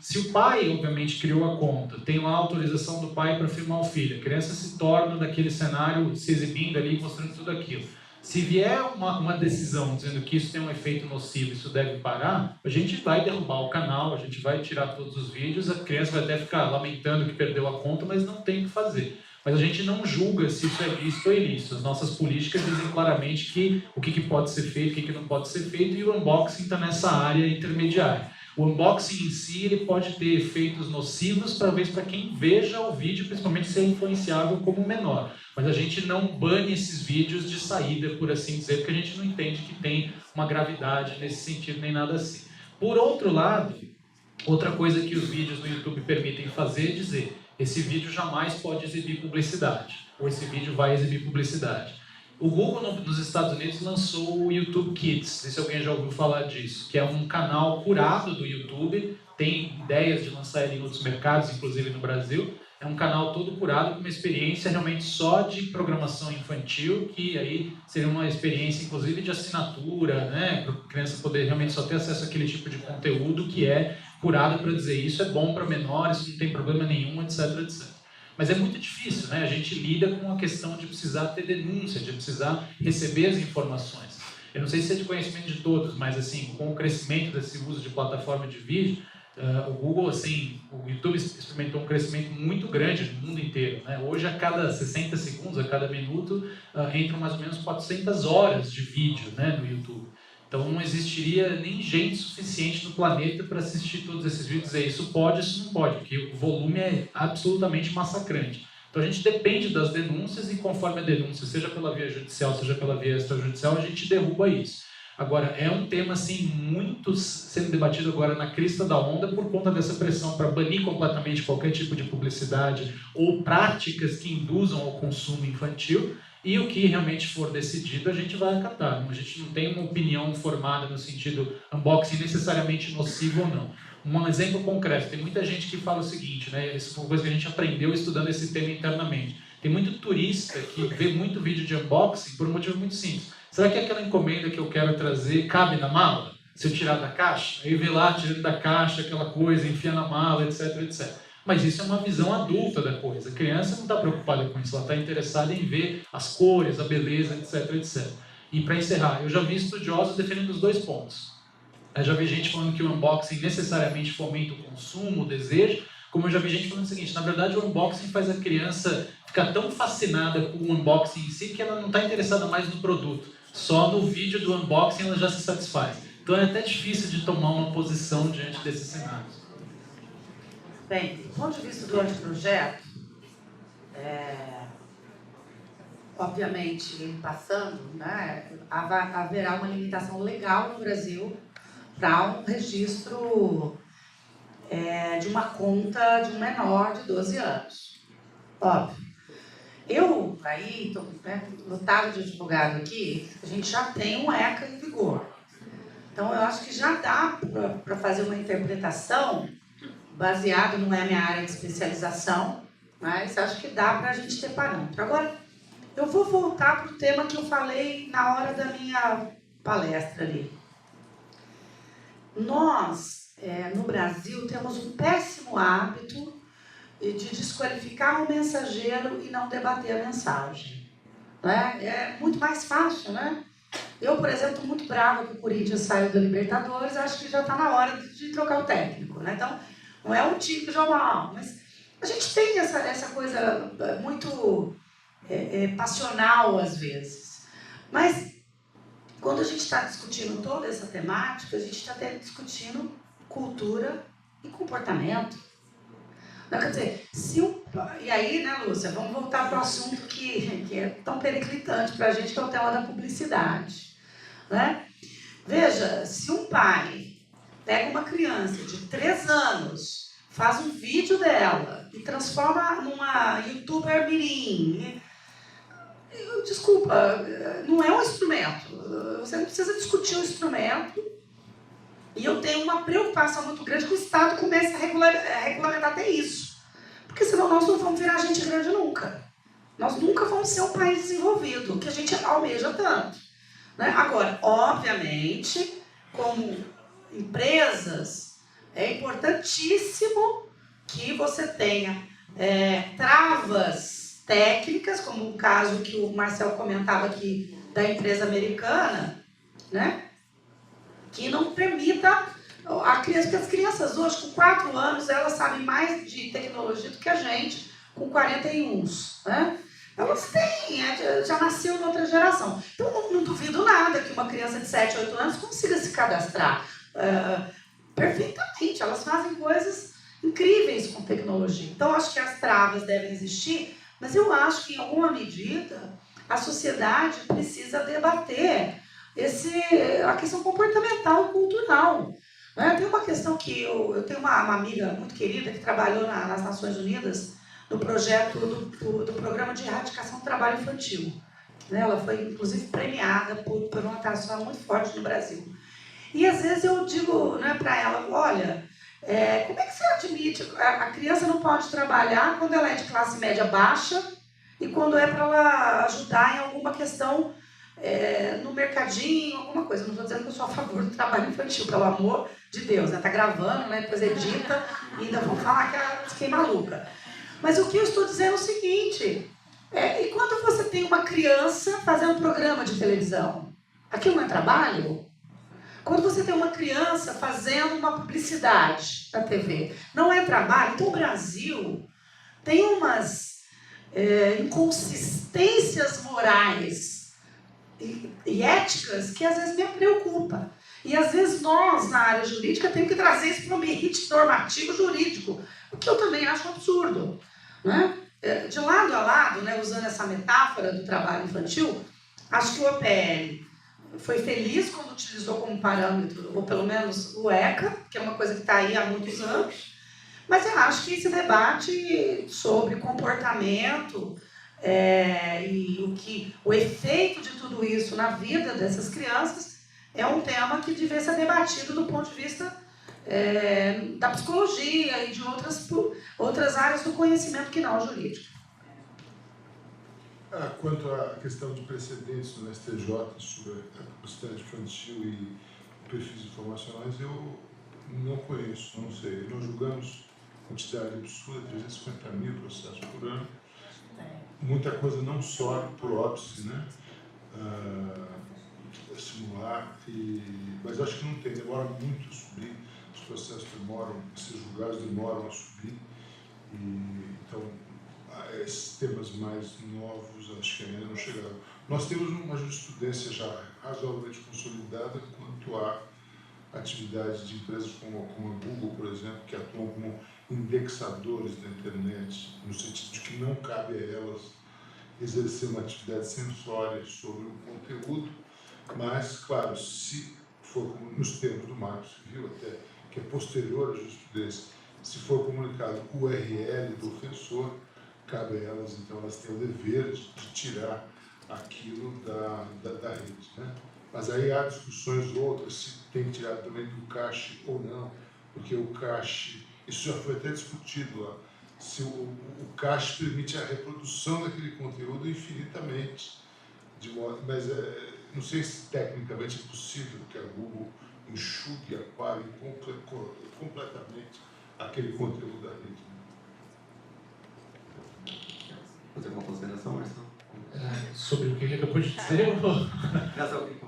Se o pai, obviamente, criou a conta, tem lá a autorização do pai para filmar o filho, a criança se torna daquele cenário se exibindo ali, mostrando tudo aquilo. Se vier uma decisão dizendo que isso tem um efeito nocivo, isso deve parar, a gente vai derrubar o canal, a gente vai tirar todos os vídeos, a criança vai até ficar lamentando que perdeu a conta, mas não tem o que fazer. Mas a gente não julga se isso é lícito ou ilícito. As nossas políticas dizem claramente o que pode ser feito, o que não pode ser feito, e o unboxing está nessa área intermediária. O unboxing em si ele pode ter efeitos nocivos, talvez para quem veja o vídeo, principalmente se é influenciável como menor. Mas a gente não bane esses vídeos de saída, por assim dizer, porque a gente não entende que tem uma gravidade nesse sentido, nem nada assim. Por outro lado, outra coisa que os vídeos no YouTube permitem fazer é dizer: esse vídeo jamais pode exibir publicidade, ou esse vídeo vai exibir publicidade. O Google nos Estados Unidos lançou o YouTube Kids, não sei se alguém já ouviu falar disso, que é um canal curado do YouTube, tem ideias de lançar ele em outros mercados, inclusive no Brasil. É um canal todo curado com uma experiência realmente só de programação infantil, que aí seria uma experiência inclusive de assinatura, né, para a criança poder realmente só ter acesso àquele tipo de conteúdo que é curado para dizer isso é bom para menores, não tem problema nenhum, etc, etc. Mas é muito difícil, né? A gente lida com a questão de precisar ter denúncia, de precisar receber as informações. Eu não sei se é de conhecimento de todos, mas assim, com o crescimento desse uso de plataforma de vídeo, o Google, assim, o YouTube experimentou um crescimento muito grande no mundo inteiro, né? Hoje, a cada 60 segundos, a cada minuto, entram mais ou menos 400 horas de vídeo, né, no YouTube. Então não existiria nem gente suficiente no planeta para assistir todos esses vídeos e dizer isso pode, isso não pode, porque o volume é absolutamente massacrante. Então a gente depende das denúncias e conforme a denúncia, seja pela via judicial, seja pela via extrajudicial, a gente derruba isso. Agora, é um tema assim, muito sendo debatido agora na crista da onda por conta dessa pressão para banir completamente qualquer tipo de publicidade ou práticas que induzam ao consumo infantil. E o que realmente for decidido, a gente vai acatar. A gente não tem uma opinião formada no sentido unboxing necessariamente nocivo ou não. Um exemplo concreto, tem muita gente que fala o seguinte, né? Isso foi uma coisa que a gente aprendeu estudando esse tema internamente. Tem muito turista que vê muito vídeo de unboxing por um motivo muito simples. Será que aquela encomenda que eu quero trazer cabe na mala? Se eu tirar da caixa? Aí vê lá, tirando da caixa aquela coisa, enfia na mala, etc, etc. Mas isso é uma visão adulta da coisa. A criança não está preocupada com isso, ela está interessada em ver as cores, a beleza, etc, etc. E para encerrar, eu já vi estudiosos defendendo os dois pontos. Eu já vi gente falando que o unboxing necessariamente fomenta o consumo, o desejo, como eu já vi gente falando o seguinte: na verdade o unboxing faz a criança ficar tão fascinada com o unboxing em si que ela não está interessada mais no produto. Só no vídeo do unboxing ela já se satisfaz. Então é até difícil de tomar uma posição diante desses cenários. Bem, do ponto de vista do anteprojeto, obviamente, passando, né, haverá uma limitação legal no Brasil para um registro de uma conta de um menor de 12 anos. Óbvio. Eu, aí, estou lotado de advogado aqui, a gente já tem um ECA em vigor. Então, eu acho que já dá para fazer uma interpretação baseado, não é a minha área de especialização, mas acho que dá para a gente ter parâmetro. Agora, eu vou voltar para o tema que eu falei na hora da minha palestra ali. Nós, no Brasil, temos um péssimo hábito de desqualificar o mensageiro e não debater a mensagem. Né? É muito mais fácil, né? Eu, por exemplo, estou muito brava que o Corinthians saiu da Libertadores, acho que já está na hora de trocar o técnico, né? Então, não é um tipo de jornal, mas a gente tem essa coisa muito passional às vezes. Mas quando a gente está discutindo toda essa temática, a gente está discutindo cultura e comportamento. Não, quer dizer, e aí, né, Lúcia, vamos voltar para o assunto que é tão periclitante para a gente, que é o tema da publicidade. Né? Veja, se um pai pega uma criança de 3 anos, faz um vídeo dela e transforma numa youtuber mirim, desculpa, não é um instrumento. Você não precisa discutir o instrumento. E eu tenho uma preocupação muito grande que o Estado comece a regulamentar até isso. Porque senão nós não vamos virar gente grande nunca. Nós nunca vamos ser um país desenvolvido, que a gente almeja tanto. Né? Agora, obviamente, como empresas, é importantíssimo que você tenha travas técnicas, como o caso que o Marcel comentava aqui da empresa americana, né? Que não permita a criança, porque as crianças hoje, com 4 anos, elas sabem mais de tecnologia do que a gente, com 41, né? Elas têm, já nasceu em outra geração. Então, não duvido nada que uma criança de 7, 8 anos consiga se cadastrar perfeitamente. Elas fazem coisas incríveis com tecnologia. Então, acho que as travas devem existir, mas eu acho que, em alguma medida, a sociedade precisa debater a questão comportamental e cultural. Né? Tem uma questão que eu tenho uma amiga muito querida que trabalhou nas Nações Unidas no projeto do Programa de Erradicação do Trabalho Infantil. Né? Ela foi, inclusive, premiada por uma atuação muito forte no Brasil. E, às vezes, eu digo, né, para ela, olha, como é que você admite? A criança não pode trabalhar quando ela é de classe média baixa e quando é para ela ajudar em alguma questão no mercadinho, alguma coisa. Não estou dizendo que eu sou a favor do trabalho infantil, pelo amor de Deus. Está gravando, né? Depois edita e ainda vão falar que eu fiquei maluca. Mas o que eu estou dizendo é o seguinte, e quando você tem uma criança fazendo um programa de televisão, aquilo não é trabalho? Quando você tem uma criança fazendo uma publicidade na TV, não é trabalho? Então o Brasil tem umas inconsistências morais e éticas que às vezes me preocupa. E às vezes nós, na área jurídica, temos que trazer isso para o ambiente normativo jurídico, o que eu também acho absurdo. Né? De lado a lado, né, usando essa metáfora do trabalho infantil, acho que o OPL foi feliz quando utilizou como parâmetro, ou pelo menos o ECA, que é uma coisa que está aí há muitos anos, mas eu acho que esse debate sobre comportamento e o efeito de tudo isso na vida dessas crianças é um tema que devia ser debatido do ponto de vista da psicologia e de outras áreas do conhecimento que não o jurídico. Quanto à questão de precedentes no STJ sobre a publicidade infantil e perfis informacionais, eu não conheço, não sei. Nós julgamos quantidade absurda, 350 mil processos por ano. Muita coisa não sobe por óbice, né? Simular, mas acho que não tem, demora muito a subir, os processos demoram, esses julgados demoram a subir, então esses temas mais novos acho que ainda não chegaram. Nós temos uma jurisprudência já razoavelmente consolidada quanto a atividades de empresas como a Google, por exemplo, que atuam como indexadores da internet, no sentido de que não cabe a elas exercer uma atividade censória sobre o conteúdo, mas, claro, se for nos termos do Marco Civil, até que é posterior à jurisprudência, se for comunicado o URL do ofensor, cabe a elas, então, elas têm o dever de tirar aquilo da rede, né? Mas aí há discussões outras, se tem que tirar também do cache ou não, porque o cache, isso já foi até discutido lá, se o cache permite a reprodução daquele conteúdo infinitamente, mas não sei se tecnicamente é possível que a Google enxugue, aquare completamente aquele conteúdo da rede. Fazer uma consideração, Marcelo? Sobre o que ele acabou de dizer, eu vou... dizer.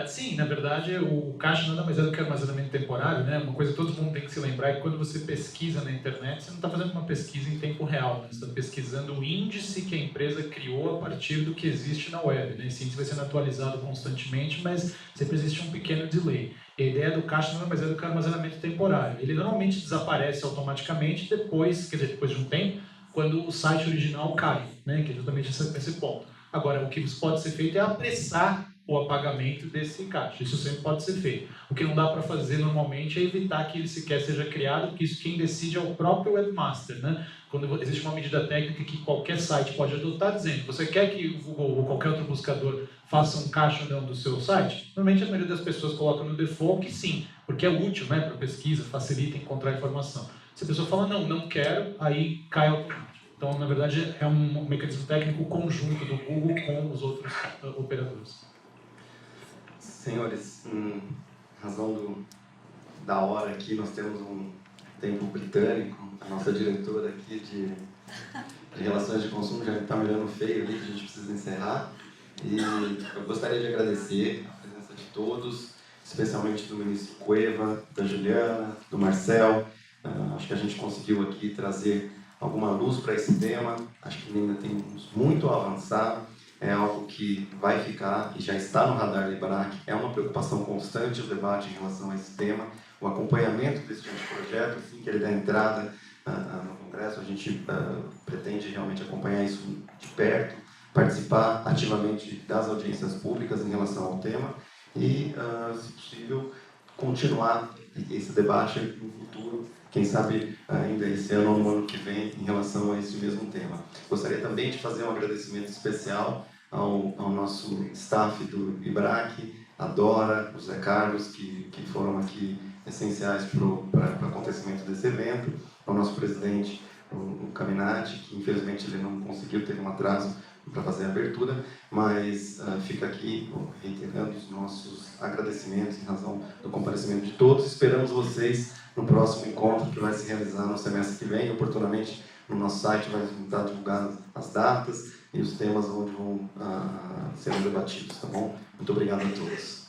Sim, na verdade, o cache nada mais é do que armazenamento temporário, né? Uma coisa que todo mundo tem que se lembrar é que quando você pesquisa na internet, você não está fazendo uma pesquisa em tempo real, né? Você está pesquisando o índice que a empresa criou a partir do que existe na web, né? Esse índice vai sendo atualizado constantemente, mas sempre existe um pequeno delay. E a ideia do cache nada mais é do que armazenamento temporário. Ele normalmente desaparece automaticamente depois, quer dizer, depois de um tempo, quando o site original cai, né? Que é justamente esse ponto. Agora, o que pode ser feito é apressar o apagamento desse cache. Isso sempre pode ser feito. O que não dá para fazer normalmente é evitar que ele sequer seja criado, porque isso quem decide é o próprio webmaster, né? Quando existe uma medida técnica que qualquer site pode adotar, dizendo: você quer que o Google ou qualquer outro buscador faça um cache ou não do seu site? Normalmente a maioria das pessoas coloca no default que sim, porque é útil, né, para pesquisa, facilita encontrar informação. Se a pessoa fala não, não quero, aí cai automático. Então, na verdade, é um mecanismo técnico conjunto do Google com os outros operadores. Senhores, em razão da hora aqui, nós temos um tempo britânico. A nossa diretora aqui de Relações de Consumo já está me olhando feio ali, que a gente precisa encerrar. E eu gostaria de agradecer a presença de todos, especialmente do ministro Cueva, da Juliana, do Marcel. Acho que a gente conseguiu aqui trazer alguma luz para esse tema. Acho que ainda temos muito a avançar. É algo que vai ficar e já está no radar da IBRAC. É uma preocupação constante o debate em relação a esse tema, o acompanhamento desse tipo de projeto, assim que ele dá entrada no Congresso. A gente pretende realmente acompanhar isso de perto, participar ativamente das audiências públicas em relação ao tema e, se possível, continuar esse debate no futuro, quem sabe ainda esse ano ou no ano que vem, em relação a esse mesmo tema. Gostaria também de fazer um agradecimento especial ao nosso staff do IBRAC, a Dora, o Zé Carlos, que foram aqui essenciais para o acontecimento desse evento, ao nosso presidente, o Caminati, que infelizmente ele não conseguiu, teve um atraso para fazer a abertura, mas fica aqui reiterando os nossos agradecimentos em razão do comparecimento de todos. Esperamos vocês no próximo encontro que vai se realizar no semestre que vem. Oportunamente no nosso site vai estar divulgadas as datas e os temas onde vão ser debatidos, tá bom? Muito obrigado a todos.